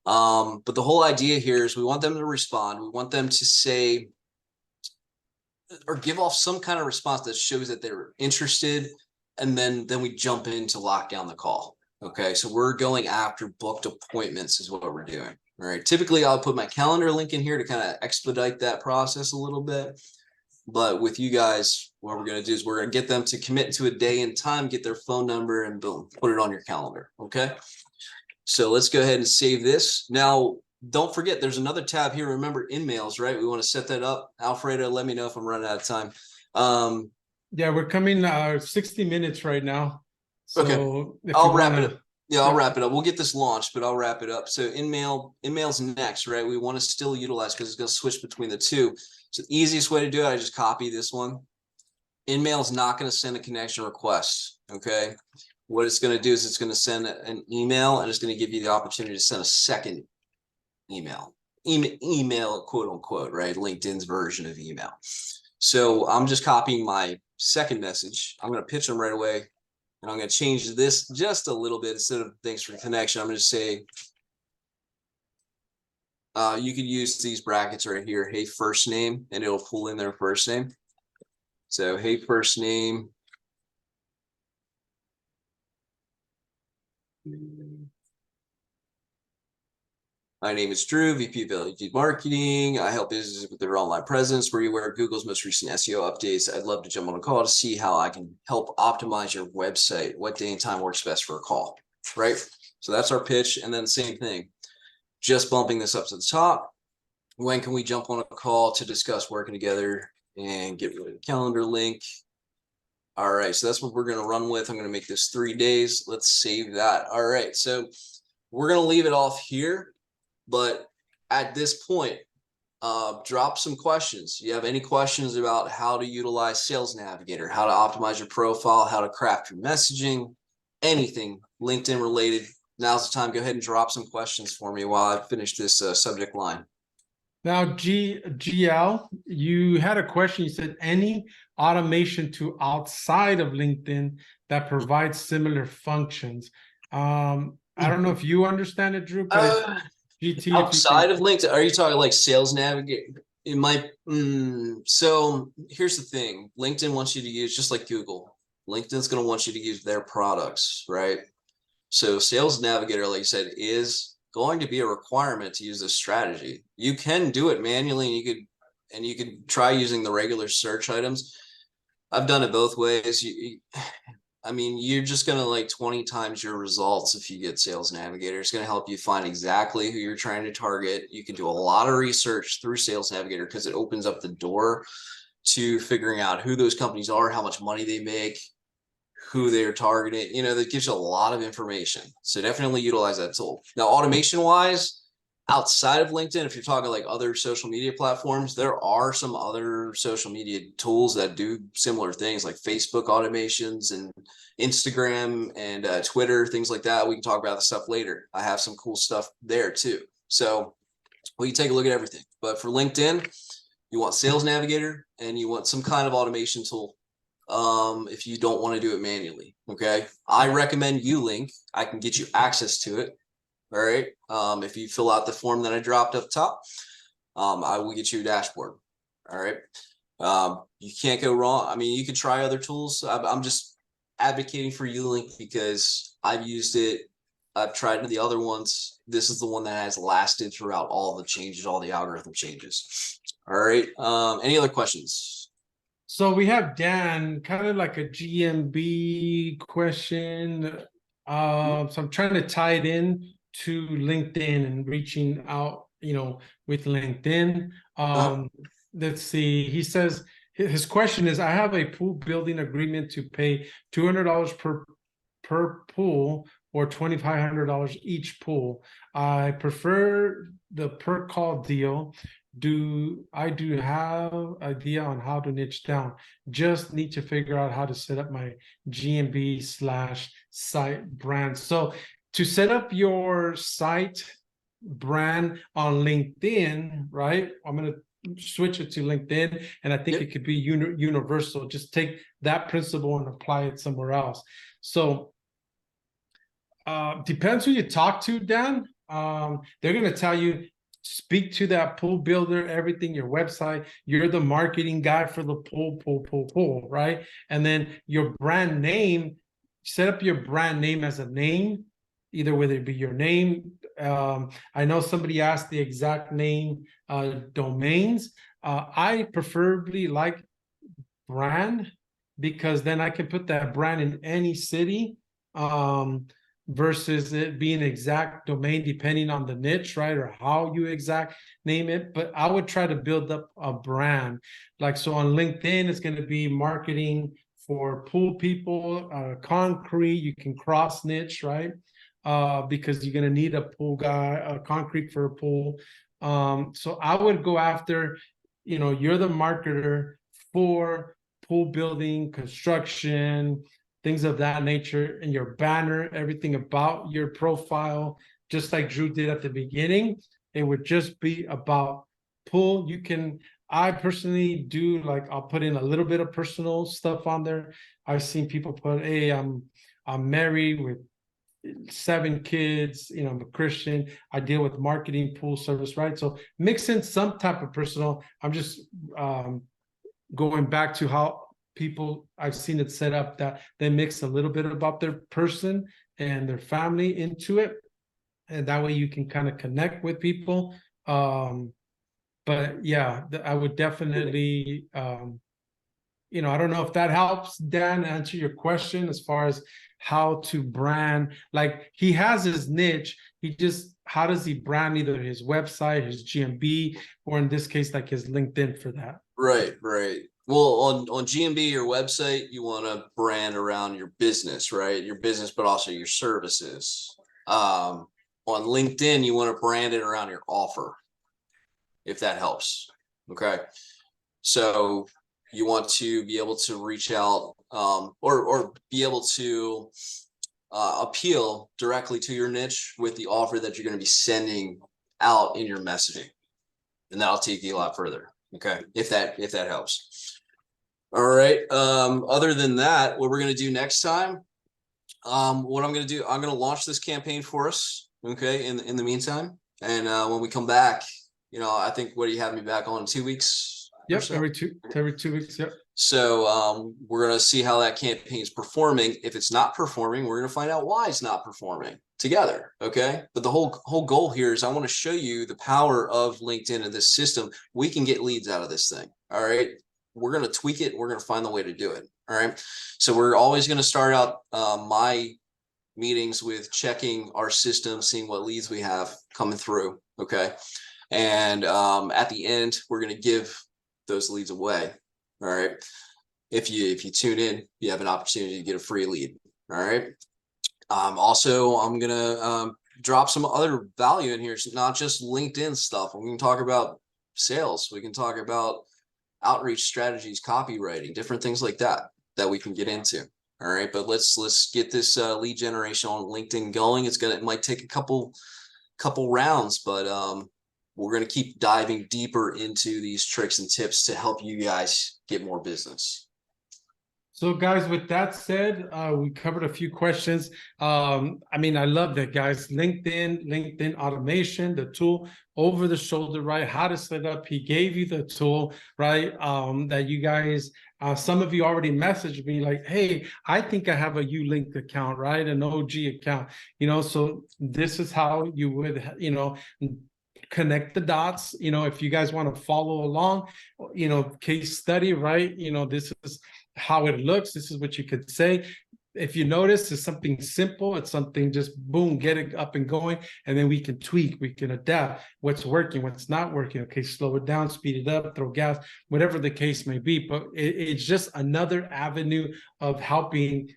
But the whole idea here is we want them to respond. We want them to say or give off some kind of response that shows that they're interested. And then we jump in to lock down the call. Okay, so we're going after booked appointments is what we're doing. All right, typically I'll put my calendar link in here to kind of expedite that process a little bit. But with you guys, what we're going to do is we're going to get them to commit to a day and time, get their phone number, and boom, put it on your calendar. Okay, so let's go ahead and save this. Now, don't forget, there's another tab here. Remember, InMails, right? We want to set that up. Alfredo, let me know if I'm running out of time. Yeah, we're coming 60 minutes right now. So okay, I'll wrap it up. Yeah, I'll wrap it up. We'll get this launched, but I'll wrap it up. So InMail's next, right? We want to still utilize because it's going to switch between the two. So the easiest way to do it, I just copy this one. InMail is not going to send a connection request. Okay. What it's going to do is it's going to send an email and it's going to give you the opportunity to send a second email, quote unquote, right? LinkedIn's version of email. So I'm just copying my second message. I'm going to pitch them right away. And I'm going to change this just a little bit. Instead of thanks for the connection, I'm going to say, you could use these brackets right here. Hey, first name, and it'll pull in their first name. So, hey, first name. My name is Drew, VP of LED Marketing. I help businesses with their online presence. Were you aware of Google's most recent SEO updates? I'd love to jump on a call to see how I can help optimize your website. What day and time works best for a call, right? So that's our pitch. And then same thing, just bumping this up to the top. When can we jump on a call to discuss working together and get rid of the calendar link? All right, so that's what we're going to run with. I'm going to make this 3 days. Let's save that. All right, so we're going to leave it off here. But at this point, drop some questions. You have any questions about how to utilize Sales Navigator, how to optimize your profile, how to craft your messaging, anything LinkedIn related, now's the time. Go ahead and drop some questions for me while I finish this subject line. Now, GL, you had a question. You said any automation to outside of LinkedIn that provides similar functions. I don't know if you understand it, Drew, but GT, outside of LinkedIn, are you talking like Sales Navigator? It might. So here's the thing: LinkedIn wants you to use, just like Google. LinkedIn's going to want you to use their products, right? So Sales Navigator, like you said, is going to be a requirement to use this strategy. You can do it manually, and you could try using the regular search items. I've done it both ways. I mean, you're just going to like 20 times your results if you get Sales Navigator. It's going to help you find exactly who you're trying to target. You can do a lot of research through Sales Navigator because it opens up the door to figuring out who those companies are, how much money they make, who they're targeting. You know, that gives you a lot of information. So definitely utilize that tool. Now, automation wise, outside of LinkedIn, if you're talking like other social media platforms, there are some other social media tools that do similar things like Facebook automations and Instagram and Twitter, things like that. We can talk about the stuff later. I have some cool stuff there too. So well, you take a look at everything. But for LinkedIn, you want Sales Navigator and you want some kind of automation tool. If you don't want to do it manually, okay, I recommend ULink. I can get you access to it. All right. If you fill out the form that I dropped up top, I will get you a dashboard. All right. You can't go wrong. I mean, you could try other tools. I'm just advocating for ULink because I've used it. I've tried the other ones. This is the one that has lasted throughout all the changes, all the algorithm changes. All right. Any other questions? So we have Dan, kind of like a GMB question. So I'm trying to tie it in to LinkedIn and reaching out, with LinkedIn. Let's see. He says his question is, I have a pool building agreement to pay $200 per pool or $2,500 each pool. I prefer the per call deal. I do have idea on how to niche down. Just need to figure out how to set up my GMB/site brand. So to set up your site brand on LinkedIn, right? I'm going to switch it to LinkedIn, and I think it could be universal. Just take that principle and apply it somewhere else. So depends who you talk to, Dan. They're going to tell you, speak to that pool builder, everything, your website. You're the marketing guy for the pool, right? And then your brand name, set up your brand name as a name, either whether it be your name. I know somebody asked the exact name domains. I preferably like brand, because then I can put that brand in any city. Versus it being exact domain depending on the niche, right? Or how you exact name it. But I would try to build up a brand. Like, so on LinkedIn, it's going to be marketing for pool people, concrete. You can cross niche, right? Because you're going to need a pool guy, a concrete for a pool. So I would go after, you're the marketer for pool building, construction, things of that nature, and your banner, everything about your profile, just like Drew did at the beginning. It would just be about pool. I personally do, like, I'll put in a little bit of personal stuff on there. I've seen people put, hey, I'm married with 7 kids, I'm a Christian, I deal with marketing, pool service, right? So mix in some type of personal. I'm just going back to how people, I've seen it set up that they mix a little bit about their person and their family into it, and that way you can kind of connect with people. But yeah, I would definitely I don't know if that helps, Dan, answer your question as far as how to brand. Like, he has his niche, how does he brand either his website, his GMB, or in this case, like his LinkedIn for that? Right. Well, on GMB, your website, you want to brand around your business, right? Your business, but also your services. On LinkedIn, you want to brand it around your offer, if that helps. Okay. So you want to be able to reach out or be able to appeal directly to your niche with the offer that you're going to be sending out in your messaging. And that'll take you a lot further. Okay. If that helps. All right. Other than that, what we're going to do next time, what I'm going to do, I'm going to launch this campaign for us. Okay. In the meantime. And when we come back, I think, what do you have me back on, 2 weeks? Yep. So? every two weeks. Yep. So we're going to see how that campaign is performing. If it's not performing, we're going to find out why it's not performing together. Okay. But the whole goal here is I want to show you the power of LinkedIn and this system. We can get leads out of this thing. All right. We're going to tweak it. We're going to find the way to do it. All right. So we're always going to start out my meetings with checking our system, seeing what leads we have coming through. Okay. And at the end, we're going to give those leads away. All right. If you tune in, you have an opportunity to get a free lead. All right. Also, I'm going to drop some other value in here. It's not just LinkedIn stuff. We can talk about sales. We can talk about outreach strategies, copywriting, different things like that we can get into. All right. But let's get this lead generation on LinkedIn going. It might take a couple rounds, but we're going to keep diving deeper into these tricks and tips to help you guys get more business. So guys, with that said, we covered a few questions. I mean, I love that, guys. LinkedIn automation, the tool over the shoulder, right? How to set up. He gave you the tool, right? That you guys, some of you already messaged me like, hey, I think I have a Ulink account, right? An OG account, you know, so this is how you would, you know, connect the dots. You know, if you guys want to follow along, you know, case study, right? You know, this is how it looks. This is what you could say. If you notice, it's something simple. It's something just boom, get it up and going, and then we can tweak, we can adapt what's working, what's not working. Okay, slow it down, speed it up, throw gas, whatever the case may be. But it's just another avenue of helping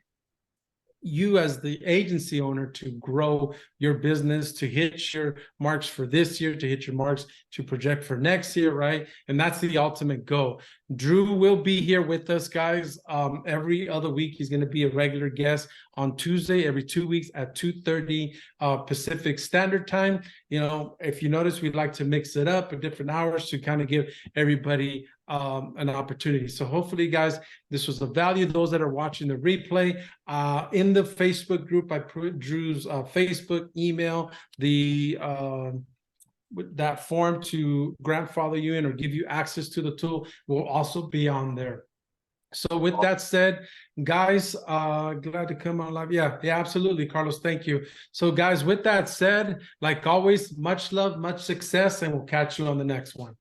you as the agency owner to grow your business, to hit your marks for this year, to hit your marks to project for next year, right? And that's the ultimate goal. Drew will be here with us, guys. Every other week, he's going to be a regular guest on Tuesday, every 2 weeks at 2:30 Pacific Standard Time. You know, if you notice, we'd like to mix it up at different hours to kind of give everybody an opportunity. So hopefully, guys, this was of value. Those that are watching the replay, in the Facebook group, I put Drew's Facebook email, that form to grandfather you in or give you access to the tool will also be on there. So with that said, guys, glad to come on live. Yeah, absolutely, Carlos. Thank you. So guys, with that said, like always, much love, much success, and we'll catch you on the next one.